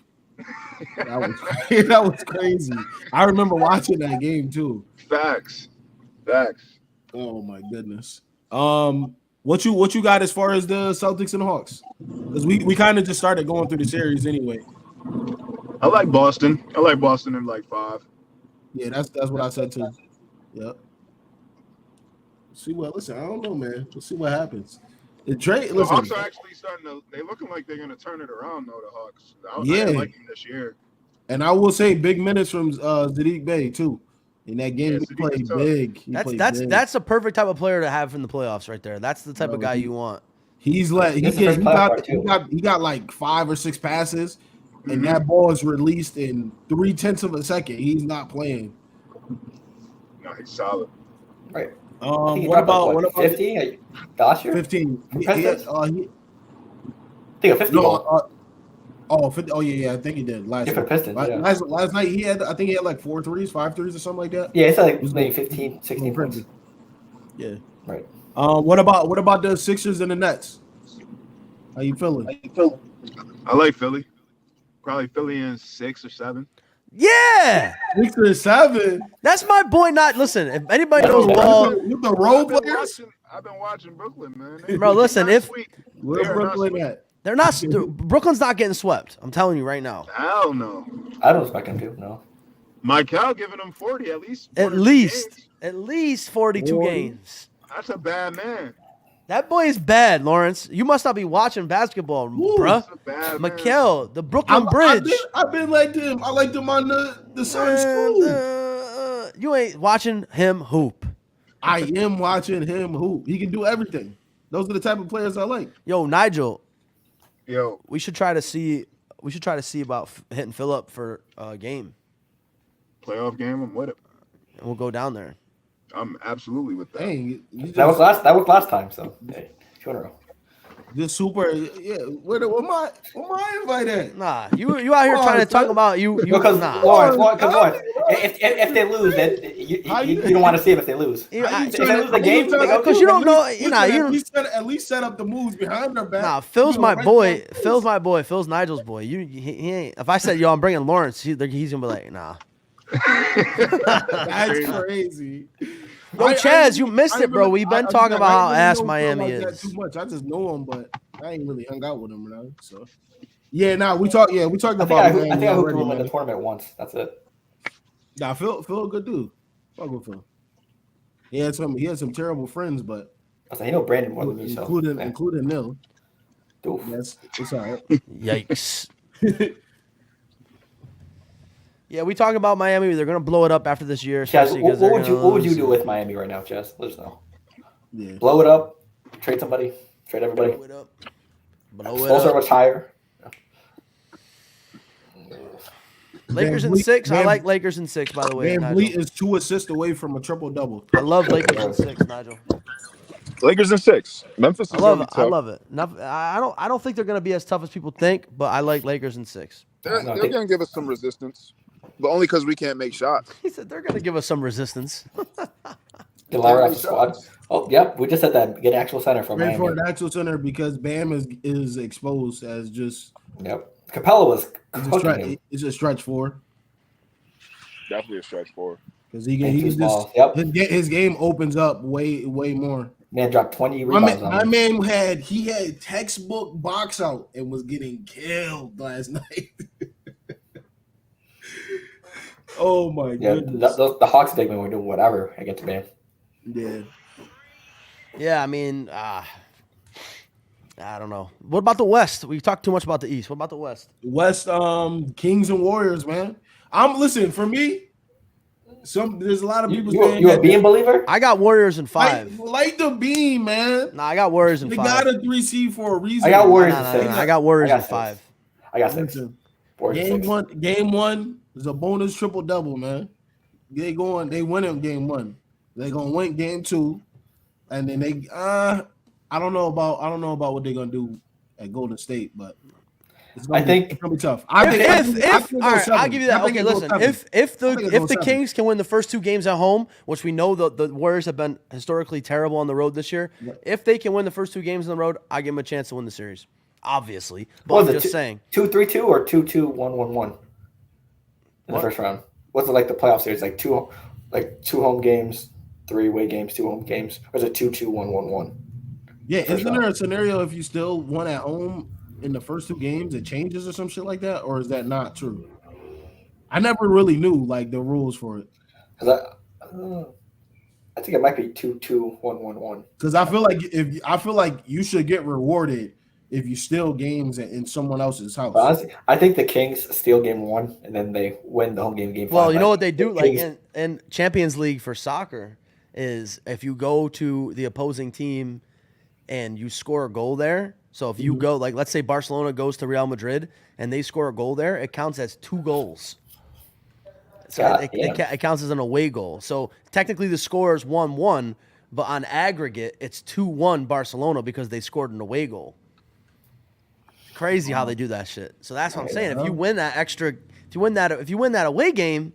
That was crazy. I remember watching that game too. Facts. Oh my goodness. What you got as far as the Celtics and the Hawks? Because we kind of just started going through the series anyway. I like Boston. In like 5. Yeah, that's what I said too. Yep. Listen, I don't know, man. We'll see what happens. Trey, The listen, Hawks are actually starting to. They looking like they're gonna turn it around though. The Hawks. I yeah, didn't like them this year. and I will say big minutes from Sadiq Bey too. In that game, Yeah, he Sadiq is played tough. big. He played big. That's a perfect type of player to have in the playoffs right there. That's the type of Bro, guy you want. He's like This is the first playoff part, too. he got like 5 or 6 passes, and Mhm. that ball is released in 0.3 of a second. He's not playing. No, he's solid. Right. I think he What dropped about 50 last year? 15? For He, Pistons? I think a 50 ball. 50, yeah, I think he did last Yeah, for night. Pistons, yeah. Last night I think he had like 4 threes, 5 threes or something like that. Yeah, it's like It was maybe good. 15, 16 Pretty points. good. Yeah. Right. What about the Sixers and the Nets? How you feeling? I like Philly. Probably Philly in 6 or 7. Yeah, 6 or 7. that's my boy. Not listen. If anybody Yo, knows ball, With the role players. I've been watching Brooklyn, man. Bro, listen, They're not if- sweet. Where They are not Brooklyn sweet. at? they're not. Brooklyn's not getting swept. I'm telling you right now. Hell no. I don't expect him to, no. Michael giving them 40 at least. At 42 least, games. at least 42 40. games. That's a bad man. That boy is bad, Lawrence. You must not be watching basketball, bruh. That's a bad man. Mikal, the Brooklyn Bridge. I've been like them. I like them on the certain school. You ain't watching him hoop. I am watching him hoop. He can do everything. Those are the type of players I like. Yo, Nigel, Yo, we should try to see about hitting Phillip for a game, playoff game, I'm with it. and we'll go down there. I'm absolutely with that. Dang, That was last time, so hey, 2 in a row. just super. Yeah, where my invite at? Nah, you out here trying to talk about you. Because Nah. Lawrence, come on. If they lose, then you don't want to see them if they lose. You- How you If they lose the game, Because you don't know. At least set up the moves behind their back. Nah, Phil's You my know, right boy. there. Phil's my boy. Phil's Nigel's boy. He ain't. If I said, yo, I'm bringing Lawrence, he's gonna be like, nah. That's crazy. Yo, Chaz, you missed it, bro. We've been talking about how ass Miami like that is. too much. I just know him, but I ain't really hung out with him, bro. So yeah, we talked I about. think I Miami hooped already, him in the man. tournament once. That's it. Nah, Phil a good dude. Fuck with Phil. He had some terrible friends, but I said, you know Brandon more than me, so including Nil. Oof. Yes, it's all right. Yikes. Yeah, we talking about Miami. They're gonna blow it up after this year. Chaz, especially what 'cause they're would gonna you lose. do with Miami right now, Chaz? Let us know. Yeah. Blow it up, trade somebody, trade everybody. Blow it up. Blow it Also up. retire. Lakers Van in Vliet- 6. I Van- like Lakers in 6. By the way, Van Vliet Nigel. is 2 assists away from a triple double. I love Lakers in 6, Nigel. Lakers in 6. Memphis is I love gonna it. be I tough. love it. I don't think they're gonna be as tough as people think, but I like Lakers in 6. They're No, going to give us some resistance, but only because we can't make shots. He said they're gonna give us some resistance. Get Lowry off the squad. Oh, yep. We just said that. Get an actual center from Ready for Miami. an actual center because Bam is exposed as just Yep. Capella was it's a cooking stretch. him. It's a stretch for Definitely a stretch forward. because he And can too just small. Yep. his game opens up way more. Man dropped 20 My rebounds on him. man had textbook box out and was getting killed last night. Oh my Yeah, goodness! the Hawks big men were doing whatever against Bam. Yeah, Yeah, I mean, I don't know. What about the West? We talked too much about the East. What about the West? West Kings and Warriors, man. Listen for me. There's a lot of people saying You a beam believer? I got Warriors in 5. Light the beam, man. Nah, I got Warriors in They 5. got a 3 seed for a reason. I got Warriors Nah, in nah, 6. nah, nah, I got Warriors I in got 5. I got 6. Listen, Warriors game 6. Game one is a bonus triple double, man. They win in game 1. They're gonna win game 2, and then they I don't know about what they're gonna do at Golden State, but it's gonna be tough. All right, I'll give you that. Okay, listen. If the Kings can win the first 2 games at home, which we know the Warriors have been historically terrible on the road this year, if they can win the first 2 games on the road, I give them a chance to win the series. Obviously, but I'm just saying. 2-3-2 or 2-2-1-1-1 in the first round. What's it like the playoff series? Like 2 home games, 3 away games, 2 home games, or is it 2-2-1-1-1? Yeah, isn't there a scenario if you still won at home in the first 2 games, it changes or some shit like that, or is that not true? I never really knew like the rules for it. I think it might be 2-2, 1-1-1. Because I feel like you should get rewarded if you steal games in someone else's house. But honestly, I think the Kings steal game 1 and then they win the home game 5. Well, you know what they do, the like Kings- in Champions League for soccer, is if you go to the opposing team and you score a goal there. So if you go, like, let's say Barcelona goes to Real Madrid and they score a goal there, it counts as 2 goals. So it counts as an away goal. So technically the score is 1-1, but on aggregate, it's 2-1 Barcelona because they scored an away goal. Crazy how they do that shit. So that's what I'm saying. If you win that if you win that away game,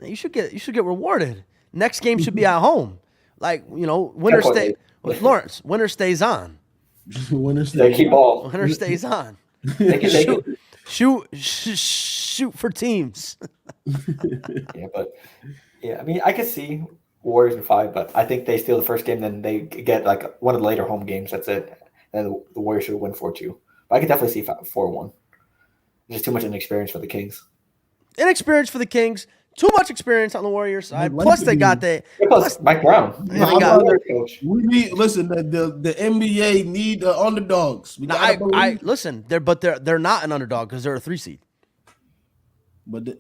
you should get rewarded. Next game should be at home. Like, winner stay with Lawrence. Winner stays on. Winner They keep ball. Winner stays on. Shoot for teams. I mean, I could see Warriors in 5, but I think they steal the first game, then they get like one of the later home games. That's it. And the Warriors should win 4-2. But I could definitely see 4-1. Just too much inexperience for the Kings. Inexperience for the Kings. Too much experience on the Warriors side. Plus, they got that. Plus, Mike Brown. We need the NBA need the underdogs. Listen. They're not an underdog because they're a 3 seed. But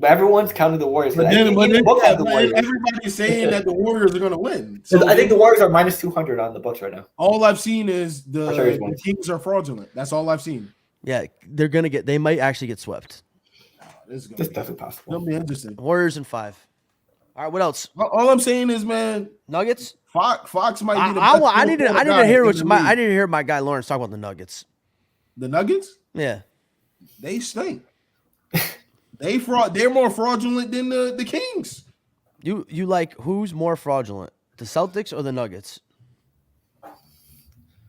everyone's counting the Warriors. Everybody's saying that the Warriors are going to win. So I think the Warriors are minus 200 on the books right now. All I've seen is the Kings are fraudulent. That's all I've seen. Yeah, they might actually get swept. This is definitely possible. It'll be interesting. Warriors in 5. All right, what else? All I'm saying is, man, Nuggets. Fox might be the best. I need to hear my guy Lawrence talk about the Nuggets. The Nuggets? Yeah, they stink. They're more fraudulent than the Kings. You like who's more fraudulent, the Celtics or the Nuggets?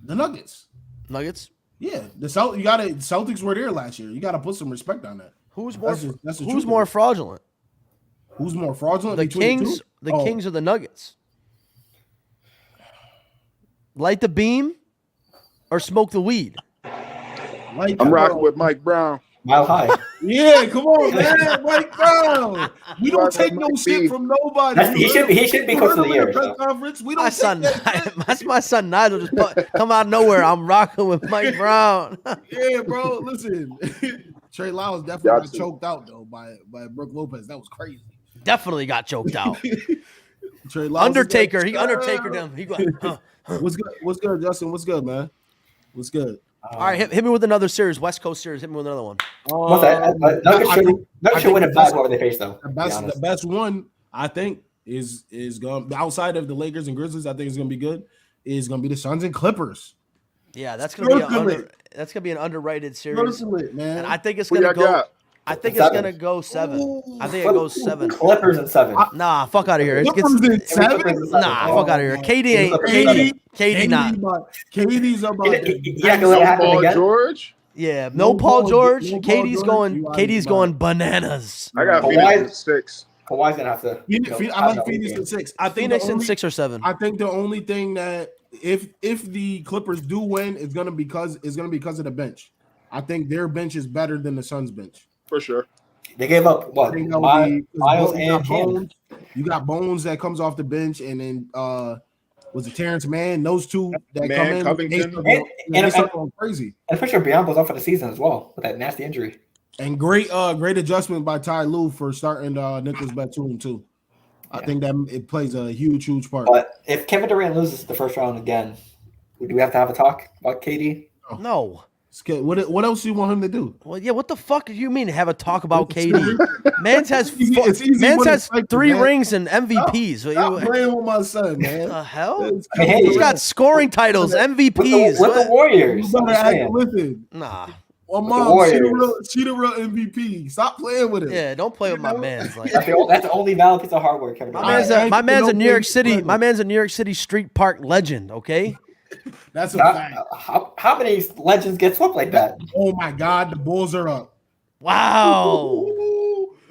The Nuggets. Nuggets. Yeah, Celtics were there last year. You got to put some respect on that. Who's more fraudulent? Who's more fraudulent? The Kings, Kings or the Nuggets? Light the beam or smoke the weed? I'm rocking with Mike Brown. Mile high. Yeah, come on, man. Mike Brown. We don't take no shit from nobody. He should be coach of the year. Press conference. We don't that's my son Nigel just come out of nowhere. I'm rocking with Mike Brown. Yeah, bro. Listen. Trey Lyles definitely got choked out though by Brook Lopez. That was crazy. Definitely got choked out. Trey Lyles Undertaker. He Undertakered him. He got. What's good? What's good, Justin? What's good, man? What's good? All right, hit me with another series, West Coast series. Hit me with another one. Nuggets should win a 5 over they face though. The best one I think is going outside of the Lakers and Grizzlies. I think is going to be good. Is going to be the Suns and Clippers. Yeah, that's going to be an underrated series, man. And I think it's going to go. I think it's going to go 7. I think it goes 7. Clippers in 7. Nah, fuck out of here. Clippers in 7? Nah, fuck out of here. KD not. KD's about no Paul George. Yeah, no Paul George. KD's going bananas. I got Phoenix in 6. Kawhi's gonna have to. I like Phoenix in 6. I think Phoenix in 6 or 7. I think the only thing that if the Clippers do win, it's gonna be because of the bench. I think their bench is better than the Suns' bench. For sure. They gave up what? Miles and Bones. You got Bones that comes off the bench, and then was it Terrence Mann? Those two that come in. Covington. They start going crazy. And pretty sure Biombo's off for the season as well with that nasty injury. And great adjustment by Ty Lue for starting Nicholas Batum too. I think that it plays a huge part. But if Kevin Durant loses the first round again, do we have to have a talk about KD? No. What else do you want him to do? Well, yeah. What the fuck do you mean have a talk about KD? Mans has 3 rings and MVPs. Stop playing with my son, man. The hell? He's got scoring titles, MVPs. With the Warriors. Listen. Nah. Well, mom, she the real MVP. Stop playing with it. Yeah, don't play with my man's. Like that's the only valid piece of hard work. My man's a New York City. My man's a New York City street park legend. Okay. That's a fact. How many legends get swept like that? Oh my God, the Bulls are up. Wow.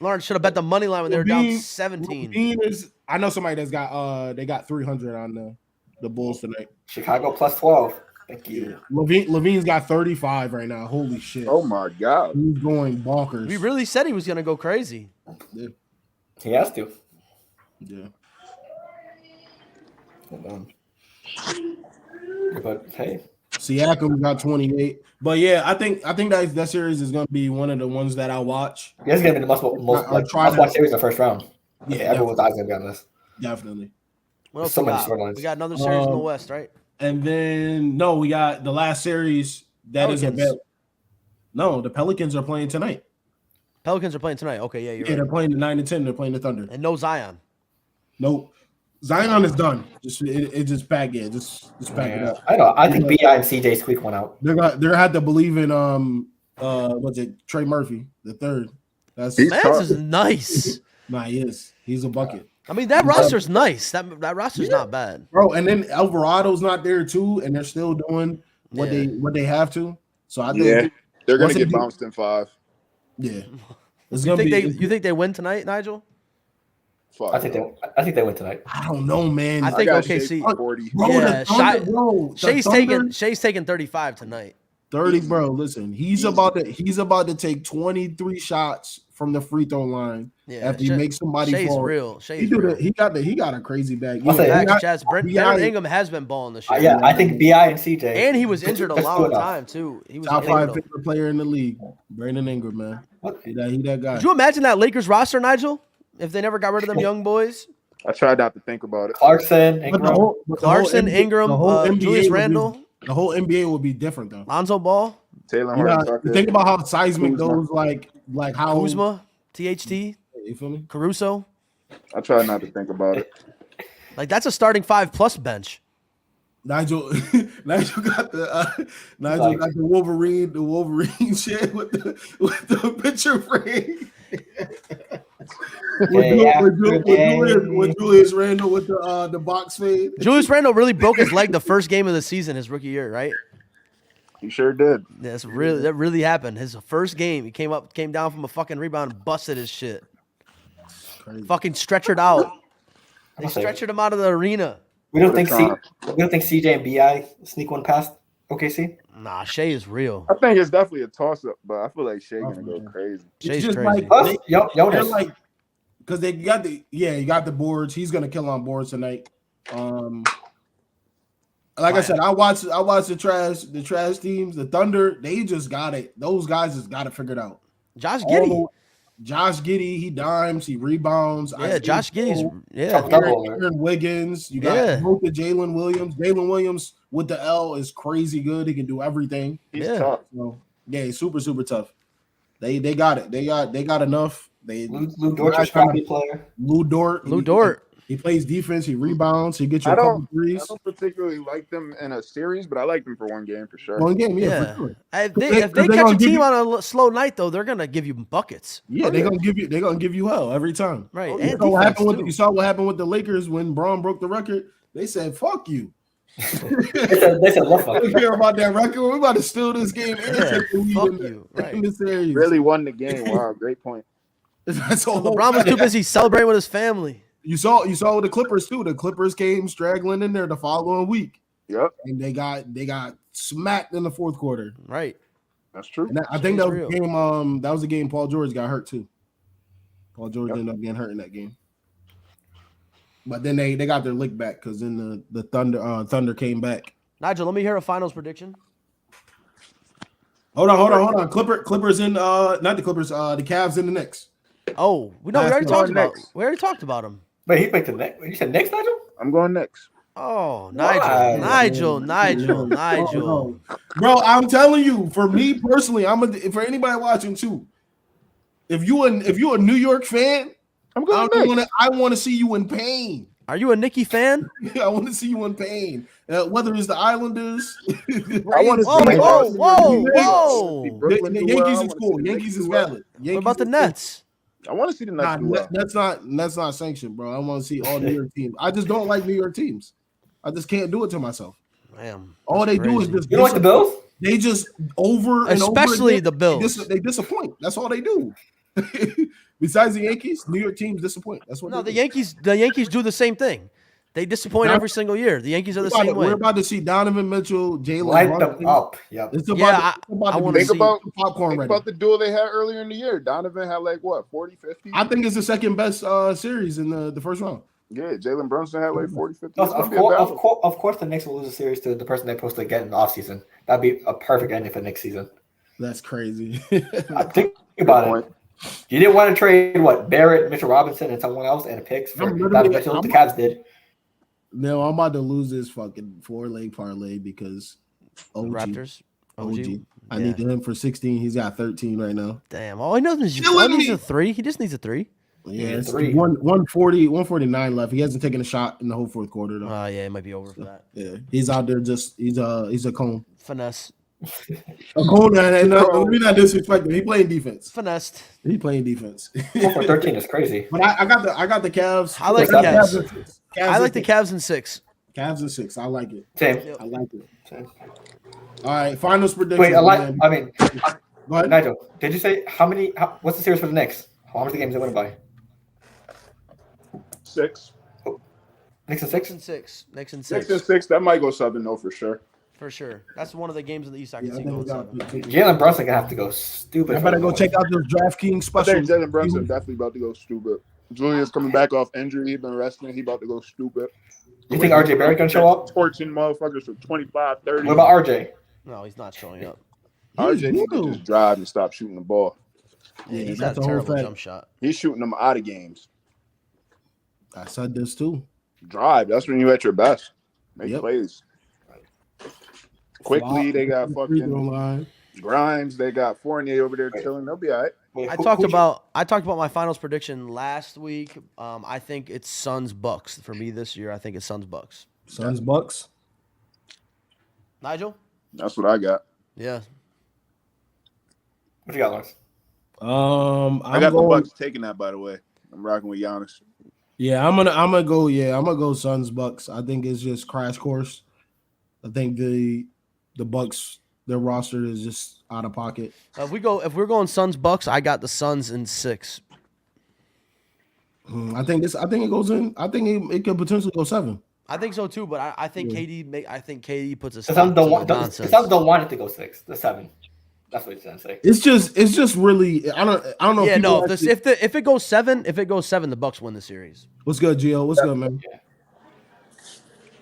Lawrence should have bet the money line when they were down 17. I know somebody that's got they got 300 on the Bulls tonight. Chicago plus 12. Thank you. Levine's got 35 right now. Holy shit. Oh my God. He's going bonkers. We really said he was gonna go crazy. Yeah. He has to. Yeah. But hey, Siakam got 28. But yeah, I think that series is going to be one of the ones that I watch. it's gonna be the most watch series in the first round. Yeah, everyone's eyes gonna be on this. Definitely. What else So we many got? storylines. We got another series in the West, right? And then we got the last series that is available. No, the Pelicans are playing tonight. Pelicans are playing tonight. Okay, yeah, you're right. They're playing the 9 and 10. They're playing the Thunder. And no Zion. Nope. Zion is done. It just pack it. Just pack it up. I know. I think BI and CJ squeak one out. They're gonna have to believe in what's it? Trey Murphy, the third. Mans is nice. Nah, he is. He's a bucket. I mean, that roster's nice. That roster's not bad, bro. And then Alvarado's not there too, and they're still doing what they have to. So I think they're gonna get bounced in 5. Yeah, you think they win tonight, Nigel? I think they win tonight. I don't know, man. I think OKC. 40. Yeah, Shay's taking 35 tonight. 30, bro. Listen, he's about to take 23 shots from the free throw line after he makes somebody Shay's fall. Real. He got a crazy bag. Brandon Ingram has been balling this year. I think BI and CJ. And he was injured a long time too. He was top 5 favorite player in the league. Brandon Ingram, man. He that guy. Could you imagine that Lakers roster, Nigel? If they never got rid of them young boys? I tried not to think about it. Clarkson, Ingram, Julius Randle. The whole NBA would be different though. Lonzo Ball. Taylor Horton. Think about how seismic those like how Kuzma, THT. You feel me? Caruso. I try not to think about it. Like that's a starting 5+ bench. Nigel got the Wolverine shit with the picture frame. With Julius Randle with the box fade. Julius Randle really broke his leg the first game of the season, his rookie year, right? He sure did. That really happened. His first game, he came down from a fucking rebound and busted his shit. Crazy. Fucking stretchered out. They stretchered him out of the arena. We don't think CJ and BI sneak one past OKC? Nah, Shea is real. I think it's definitely a toss-up, but I feel like Shea gonna go crazy. Shea's just crazy. Jonas. Like, because they got he got the boards. He's gonna kill on boards tonight. Like I said, I watched the trash teams. The Thunder, they just got it. Those guys just got it figured out. Josh Giddey, he dimes, he rebounds. Yeah, Josh Giddey's Aaron Wiggins. You got both the Jalen Williams. Jalen Williams with the L is crazy good. He can do everything. He's tough. So, he's super, super tough. They got it. They got enough. Lou Dort's a scrappy player. Lou Dort. He plays defense. He rebounds. He gets you a couple threes. I don't particularly like them in a series, but I like them for one game for sure. One game, for sure. If they catch a team on a slow night, though, they're gonna give you buckets. Yeah, they're gonna give you hell every time. Right. You saw what happened with the Lakers when Braun broke the record. They said, "Fuck you." they said, "What fuck?" We care about that record. We're about to steal this game. Fuck you. Right. In the series. Really won the game. Wow, great point. That's all. LeBron was too busy celebrating with his family. You saw with the Clippers too. The Clippers came straggling in there the following week. Yep. And they got smacked in the fourth quarter. Right. That's true. And I think that was the game. That was the game Paul George got hurt too. Paul George ended up getting hurt in that game. But then they got their lick back because then the Thunder came back. Nigel, let me hear a finals prediction. Hold on. Clippers in not the Clippers. The Cavs in the Knicks. Oh, we already talked about him. Wait, he picked the Knicks. You said Knicks, Nigel? I'm going Knicks. Oh, Nigel. Bro, I'm telling you, for me personally, for anybody watching too. If you're a New York fan, I'm going Knicks. I want to see you in pain. Are you a Knickie fan? I want to see you in pain. Whether it's the Islanders, I want to see. Whoa! The Yankees is cool. Yankees is valid. What about the Nets? I want to see the Nets. That's not sanctioned, bro. I want to see all New York teams. I just don't like New York teams. I just can't do it to myself. Damn. All they do is just. You don't like the Bills? They just especially the Bills. They disappoint. That's all they do. Besides the Yankees, New York teams disappoint. That's what. No, the Yankees do the same thing. They disappoint every single year. The Yankees are the same way. We're about to see Donovan Mitchell, Jalen. Light them up. Yep. I want to see popcorn. Think about the duel they had earlier in the year. Donovan had 40, 50. I think it's the second best series in the first round. Yeah, Jalen Brunson had like 40, 50. Of course, the Knicks will lose a series to the person they're supposed to get in the offseason. That'd be a perfect ending for next season. That's crazy. Think about it. You didn't want to trade Barrett, Mitchell Robinson, and someone else and a picks for Donovan Mitchell. The Cavs did. No, I'm about to lose this fucking 4-leg parlay because Raptors. OG. I need him for 16. He's got 13 right now. Damn. All he knows is he needs a 3. He just needs a 3. Yeah, it's 140, 149 left. He hasn't taken a shot in the whole fourth quarter though. Yeah, it might be over for that. Yeah, he's out there he's a cone. Finesse. A cone, and we're not disrespecting. He playing defense. Finessed. He playing defense. 4-13 is crazy. But I got the Cavs. I like the Cavs. I like the Cavs in 6. Cavs in 6. I like it. Same. I like it. Same. All right, finals prediction. Wait, go ahead. Nigel, did you say what's the series for the Knicks? How many games they win by? 6. Knicks in 6? Knicks in 6. 6 and 6. That might go 7 though for sure. For sure. That's one of the games in the East I can see going 7. Jalen Brunson gonna have to go stupid. I better go check out those DraftKings special. I think Jalen Brunson definitely about to go stupid. Julius coming back off injury. He been resting. He about to go stupid. You think RJ Barrett gonna show up? Torching motherfuckers for 25, 30. What about RJ? No, he's not showing up. RJ need to just drive and stop shooting the ball. Yeah, he's got a terrible jump shot. He's shooting them out of games. I said this too. Drive. That's when you're at your best. Make plays. Quickly, they got fucking Grimes. They got Fournier over there chilling. They'll be all right. I talked about my finals prediction last week. I think it's Suns Bucks for me this year. I think it's Suns Bucks. Suns Bucks. Nigel? That's what I got. Yeah. What you got, Lawrence? I got the Bucks taking that, by the way. I'm rocking with Giannis. Yeah, I'm gonna go. Yeah, I'm gonna go Suns Bucks. I think it's just crash course. I think the Bucks, their roster is just out of pocket. If we're going Suns Bucks, I got the Suns in 6. I think it goes in. I think it could potentially go 7. I think so too, but I think KD puts a stop to the nonsense. Some don't want it to go 6, the 7. That's what he's trying to say. It's just really. I don't know. Yeah, no. If it goes 7, the Bucks win the series. What's good, Gio? What's good, man? Yeah.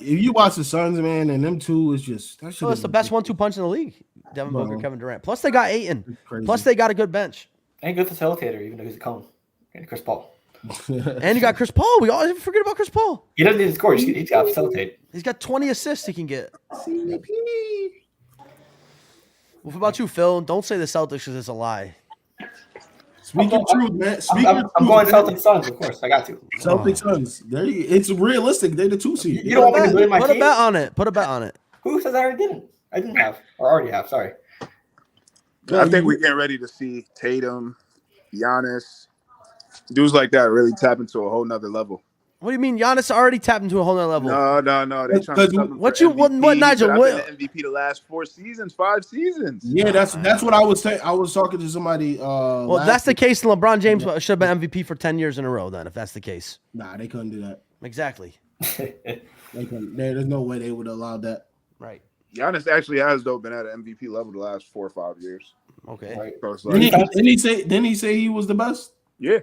If you watch the Suns, man, and them two, it's just it's the best 1-2 punch in the league. Devin Booker, Kevin Durant. Plus they got Ayton. Plus they got a good bench. And good facilitator, even though he's a cone. And Chris Paul. And you got Chris Paul. We always forget about Chris Paul. He doesn't need to score. He's got to facilitate. He's got 20 assists he can get. What about you, Phil? Don't say the Celtics because it's a lie. Speak your truth, man. I'm going Celtics Suns, of course. I got to. Celtics Suns. It's realistic. They're the 2 seed. You don't want me to blame my team? Put a bet on it. Put a bet on it. Who says I already didn't? I didn't have. Or already have. Sorry. I think we're getting ready to see Tatum, Giannis, dudes like that really tap into a whole nother level. What do you mean? Giannis already tapped into a whole nother level. No. They trying to what Nigel? What MVP the last 4 seasons, 5 seasons? Yeah, that's what I was saying. I was talking to somebody. Well, if that's the case, LeBron James should have been MVP for 10 years in a row. Then, if that's the case, nah, they couldn't do that. Exactly. There's no way they would allow that. Right. Giannis actually has though been at an MVP level the last 4 or 5 years. Okay. Right. So Didn't he say he was the best? Yeah.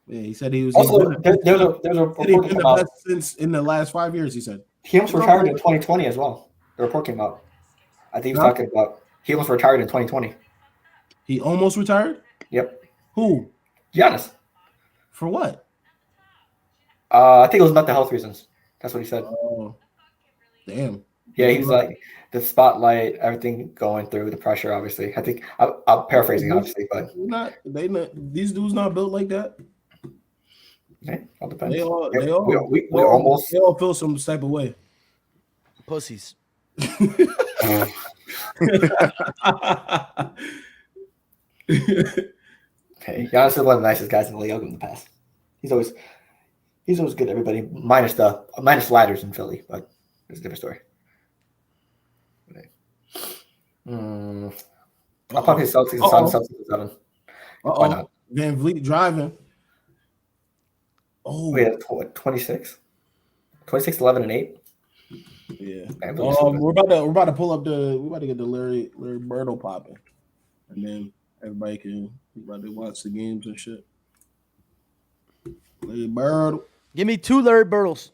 Yeah, he said he was. Also, there's a report been the about best since in the last 5 years. He said he almost retired in 2020 as well. The report came out. I think he was talking about he almost retired in 2020. He almost retired? Yep. Who? Giannis. For what? I think it was mental health reasons. That's what he said. Oh, damn. Yeah, he's like the spotlight, everything going through the pressure. Obviously, I think I'm paraphrasing, obviously, but these dudes not built like that. Yeah, all depends. We all feel some type of way. Pussies. Hey, Giannis is one of the nicest guys in the league. I'll give him the pass. He's always good to everybody, minus sliders in Philly, but it's a different story. I'll probably Celtics and Celtics 7. Why not? Van Vliet driving. Oh, wait, 26, 11 and 8. Yeah. We're about to pull up we're about to get the Larry Birdo popping, and then everybody can watch the games and shit. Larry Bird. Give me 2 Larry Birtles.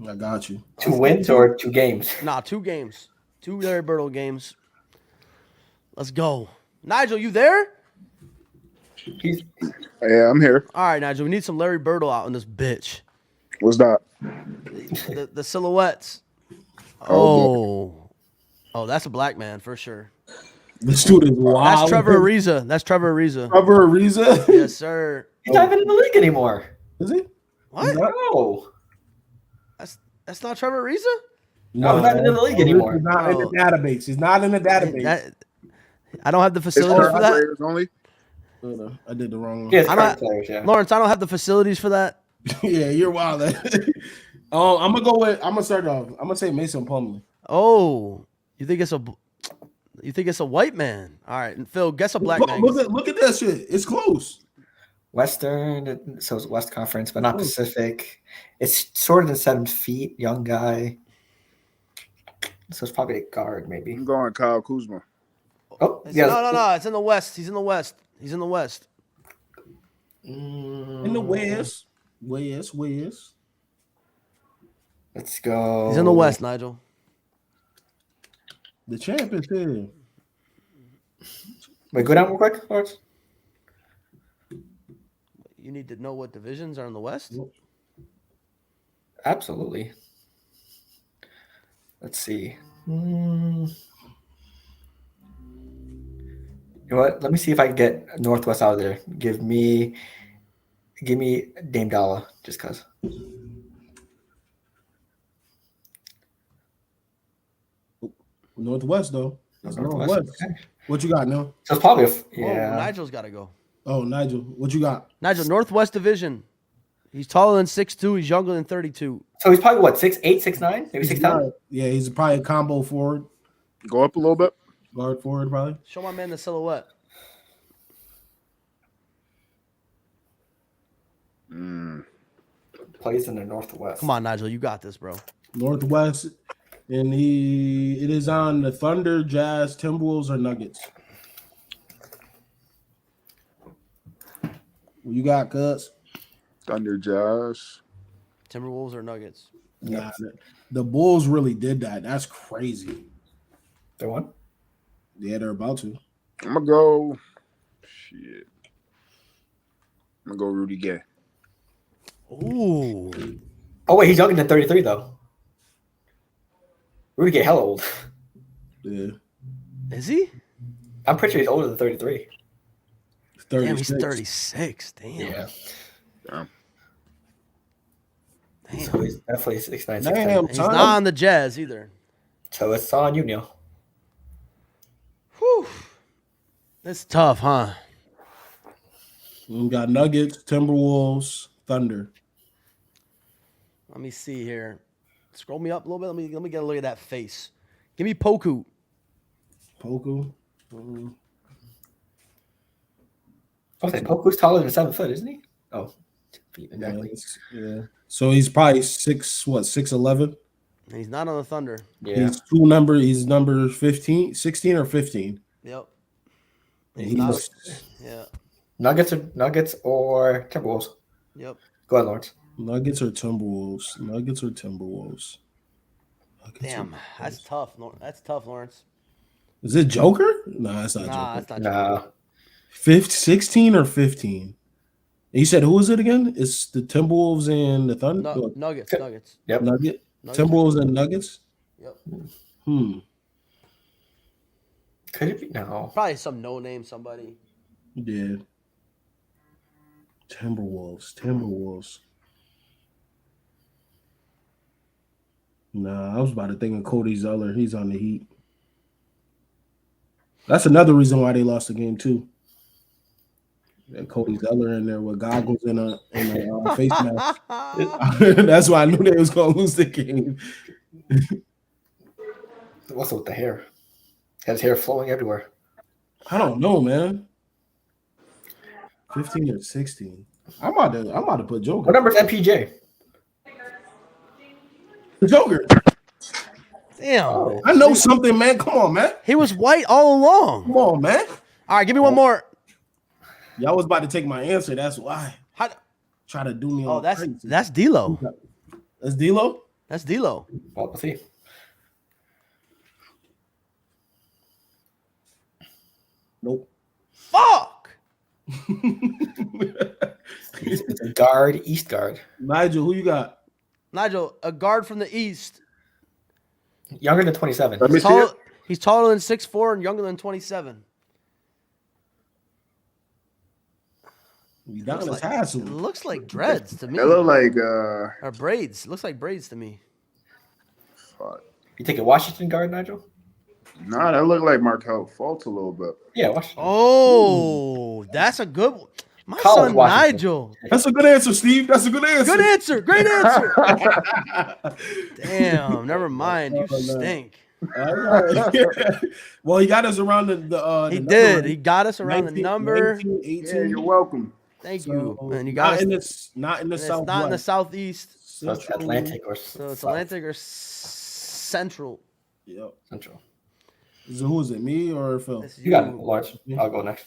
I got you. 2 wins or 2 games? Nah, 2 games. 2 Larry Birtle games. Let's go. Nigel, you there? Yeah, I'm here. All right, Nigel. We need some Larry Birtle out in this bitch. What's that? The silhouettes. Oh, Oh, that's a black man for sure. This dude is wild. That's Trevor Ariza. Trevor Ariza? Yes, sir. He's not even in the league anymore. Is he? What? No. That's not Trevor Ariza? No, he's not in the league anymore. He's not in the database. He's not in the database. I don't have the it's facilities for that. players only. I did the wrong one. He has I'm current not- players, yeah. Lawrence, I don't have the facilities for that. Yeah, you're wild. I'm gonna start off. I'm gonna say Mason Plumlee. Oh, you think it's a white man? All right, and Phil, guess a black man. Look at that shit. It's close. Western, so it's West Conference, but not Pacific. It's shorter than 7 feet, young guy. So it's probably a guard, maybe. I'm going Kyle Kuzma. Oh, No. yeah. It's in the West. He's in the West. In the West. Let's go. He's in the West, Nigel. The champ is here. Wait, go down real quick, Lawrence. You need to know what divisions are in the West. Absolutely. Let's see. You know what? Let me see if I can get Northwest out of there. Give me Dame Dalla, just cause. Northwest though. That's Northwest. Northwest. Okay. What you got now? So it's probably Oh, Nigel's got to go. Oh, Nigel, what you got? Nigel, Northwest Division. He's taller than 6'2". He's younger than 32. So he's probably what, 6'8", 6'9", maybe 6'10"? Yeah, he's probably a combo forward, Go up a little bit. guard forward, probably. Show my man the silhouette. Plays in the Northwest. Come on, Nigel, you got this, bro. Northwest, and it is on the Thunder, Jazz, Timberwolves, or Nuggets. What you got, Cuz? Thunder, Jazz. Timberwolves or Nuggets? Nah, the Bulls really did that. That's crazy. They won? Yeah, they're about to. I'm gonna go. Shit. I'm gonna go Rudy Gay. Ooh. Oh, wait, he's younger than 33, though. Rudy Gay hella old. Yeah. Is he? I'm pretty sure he's older than 33. Damn, he's 36. Damn. Yeah. Damn. So he's definitely 6'9", 6'10". Damn, He's not on the Jazz either. So it's on you, Neil. Whew. That's tough, huh? We got Nuggets, Timberwolves, Thunder. Let me see here. Scroll me up a little bit. Let me get a look at that face. Give me Poku. Poku. Okay, Poku's taller than 7 foot, isn't he? Oh, 2 feet, exactly. Yeah. So he's probably 6'11". He's not on the Thunder. Yeah. He's number 15, 16 or 15. Yep. And He's not. he's Yeah. Nuggets or Timberwolves? Yep. Go ahead, Lawrence. Nuggets or Timberwolves. Damn, that's tough. That's tough, Lawrence. Is it Joker? No, that's not Nah, Joker. that's not. 16 or 15? And you said who is it again? It's the Timberwolves and the Thunder. Nuggets. Yep. Nuggets. Nuggets. Timberwolves and Nuggets. Yep. Could it be? No. Probably some no-name somebody. Yeah. Timberwolves. Nah, I was about to think of Cody Zeller. He's on the Heat. That's another reason why they lost the game too. And Cody Zeller in there with goggles and a face mask. That's why I knew they was gonna lose the game. What's with the hair? Has hair flowing everywhere. I don't know, man. 15 or 16. I'm about to put Joker. What number is MPJ? Joker. Damn. Oh. I know something, man. Come on, man. He was white all along. Come on, man. All right, give me one more. Y'all was about to take my answer. That's why. try to do me Oh, on that's crazy. D'Lo. That's D'Lo? That's D'Lo. Well, we'll see. Nope. Fuck. It's a guard, East guard. Nigel, who you got? Nigel, a guard from the East. Younger than 27. Let me see it. He's taller than 6'4" and younger than 27. Udonis It Haslem. looks like dreads to me. It look like Or braids. It looks like braids to me. fuck. You take a Washington guard, Nigel? Nah, that look like Markel Fultz a little bit. Yeah, Washington. Oh, that's a good one. My College son Washington. Nigel. That's a good answer, Steve. That's a good answer. Good answer. Great answer. Damn. Never mind. You Oh, no. stink. All right. Well, he got us around the He number, did. right? He got us around 19, the number. 19, 18. Yeah, you're welcome. Thank So, you. And you got not us. in this, not in the It's south. not in the southeast. So it's Atlantic or So it's South Atlantic or Central. Yep. Central. So who is it? Me or Phil? It's You got it, Lawrence. I'll go next.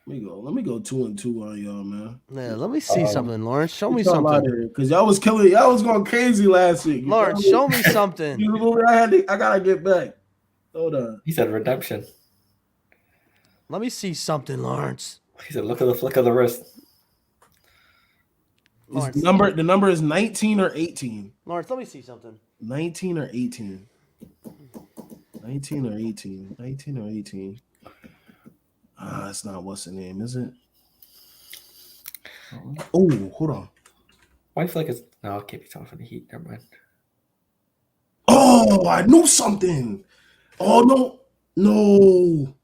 Let me go 2-2 on y'all, man. Yeah, let me see something, Lawrence. Show me Y'all out something. here, cause y'all was killing. Y'all was going crazy last week. You Lawrence, feel show me something. You know what I gotta get back. Hold on. He said redemption. Let me see something, Lawrence. He said, look at the flick of the wrist. Lawrence, The number is 19 or 18. Lawrence, let me see something. 19 or 18. 19 or 18. 19 or 18. That's not what's the name, is it? Oh, hold on. Why do you feel like it's no? It can't be talking for the Heat. Never mind. Oh, I knew something. Oh no.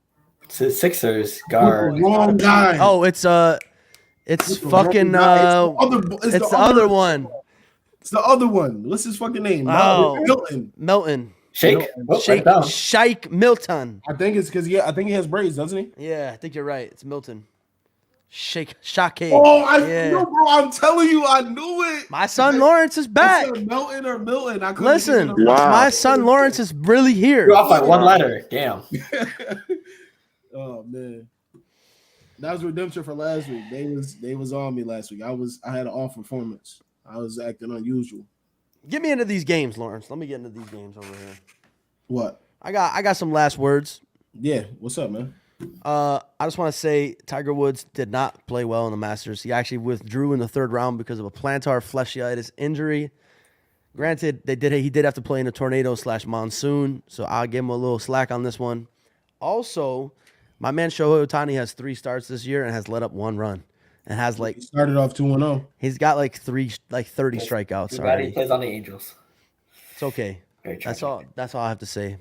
Sixers guard. Wrong guy. Oh, it's fucking it's the other one. It's the other one. What's his fucking name? Oh. Milton. Shake. Oh, Shake right down. Shike Milton. I think it's because I think he has braids, doesn't he? Yeah, I think you're right. It's Milton. Shake. Oh, Yeah. no, bro. I'm telling you, I knew it. My son Lawrence is I back. said Milton or Milton. I couldn't Listen, think of it. Wow. my son Lawrence is really here. You're off by one letter. Damn. Oh man, that was redemption for last week. They was on me last week. I had an off performance. I was acting unusual. Get me into these games, Lawrence. Let me get into these games over here. What? I got some last words. Yeah. What's up, man? I just want to say Tiger Woods did not play well in the Masters. He actually withdrew in the third round because of a plantar fasciitis injury. Granted, he did have to play in a tornado/monsoon, so I'll give him a little slack on this one. Also, my man Shohei Ohtani has 3 starts this year and has let up 1 run, and has He started off 2-0. he's got 30 strikeouts Too bad he already. plays on the Angels. It's okay. Very That's tragic. all. That's all I have to say.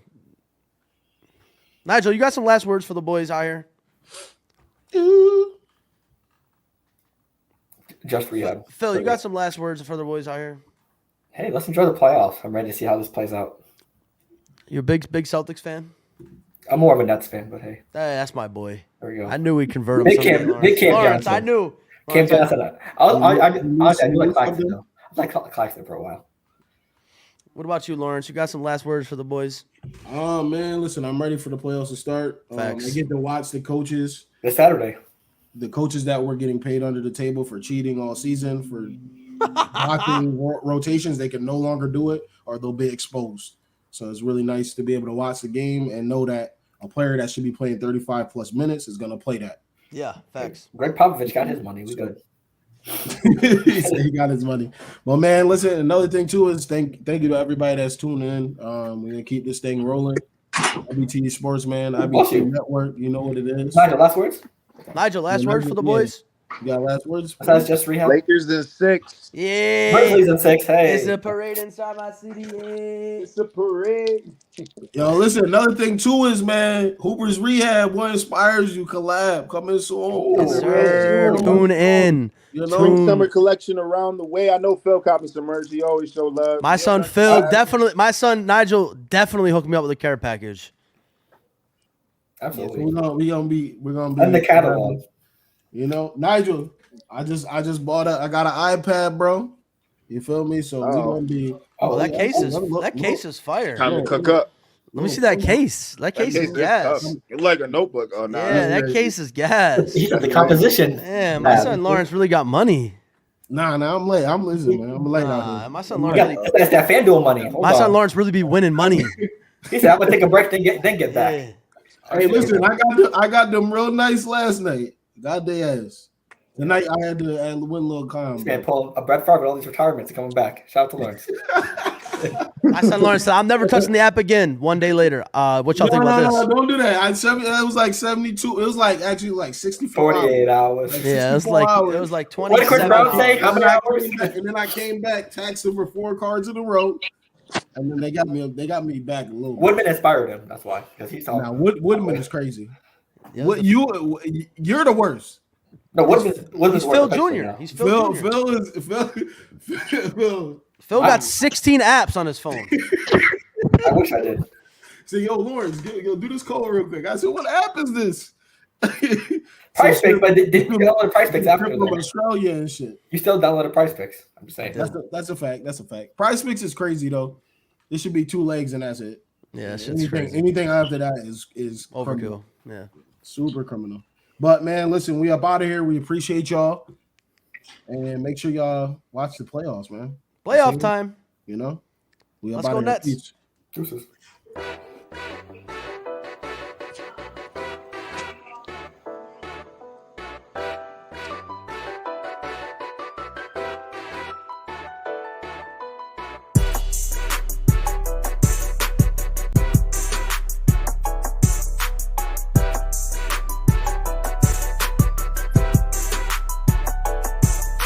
Nigel, you got some last words for the boys out here? Just rehab. Phil, you got some last words for the boys out here? Hey, let's enjoy the playoffs. I'm ready to see how this plays out. You a big Celtics fan? I'm more of a Nets fan, but hey, Hey, that's my boy. there we go. I knew we'd convert him. Big someday, Cam- Lawrence. big Cam Lawrence, Johnson. I knew. Cam Lawrence, I- Johnson. I do like Claxton, something? though. I like Claxton for a while. What about you, Lawrence? You got some last words for the boys? Oh man, listen, I'm ready for the playoffs to start. Facts. I get to watch the coaches This Saturday. that were getting paid under the table for cheating all season for blocking rotations. They can no longer do it, or they'll be exposed. So it's really nice to be able to watch the game and know that a player that should be playing 35 plus minutes is going to play that. Yeah, facts. Greg Popovich got his money. We good. He said he got his money. Well, man, listen. Another thing too is thank you to everybody that's tuning in. We're gonna keep this thing rolling. IBTE Sports, man. IBTE Network. You know what it is. Nigel, last words? Nigel, last words for the boys? You got last words? Besides just rehab? Lakers in 6. Yeah. Grizzlies in 6. Hey. It's a parade inside my city. Yeah. It's a parade. Yo, listen. Another thing too is, man, Hooper's Rehab. What inspires you? Collab coming soon. Yes, sir. Tune in. You know, Tune- Summer collection around the way. I know Phil copping some merch. He always show love. My son Phil definitely. My son Nigel definitely hooked me up with a care package. Absolutely. we're gonna be And the catalog. You know, Nigel. I just got an iPad, bro. You feel me? So we're gonna be. Oh, that case is look. fire. Time to cook up. Let me see that case. That case is gas. Tough. It's like a notebook. Oh, nah. Yeah, that case is gas. The composition. Man, my son Lawrence really got money. Nah, I'm late. I'm listening, man. I'm late out here. My son Lawrence. That's that FanDuel money. My son Lawrence really be winning money. He said, "I'm gonna take a break, then get back." Yeah. Hey, listen, I got them real nice last night. Got their ass. Tonight I had to win a little calm. He's gonna pull a Brett Favre with all these retirements and coming back. Shout out to Lawrence. My son Lawrence said, "I'm never touching the app again." One day later, what y'all think about this? No, don't do that. It was like 72. It was like actually like 64. 48 hours. Like Yeah, it was like 20. What did Chris Brown say? How many hours? And then I came back, taxed them for 4 cards in a row, and then they got me back a little. Woodman inspired him. That's why, because he's talking. Now Woodman is crazy. What you're the worst. No, Woodman's Phil Jr. He's Phil Jr. Phil got 16 apps on his phone. I wish I did. Say, yo, Lawrence, do this call real quick. I said, what app is this? Price Picks, but did you download Price Picks after from Australia and shit? You still downloaded Price Picks. I'm just saying. That's a fact. That's a fact. Price Picks is crazy though. There should be 2 legs and that's it. Yeah, shit's crazy. Anything after that is overkill. Criminal. Yeah, super criminal. But man, listen, we up out of here. We appreciate y'all, and make sure y'all watch the playoffs, man. Playoff time. You know, we Let's up go out of here. Nets. Peace. Deuces.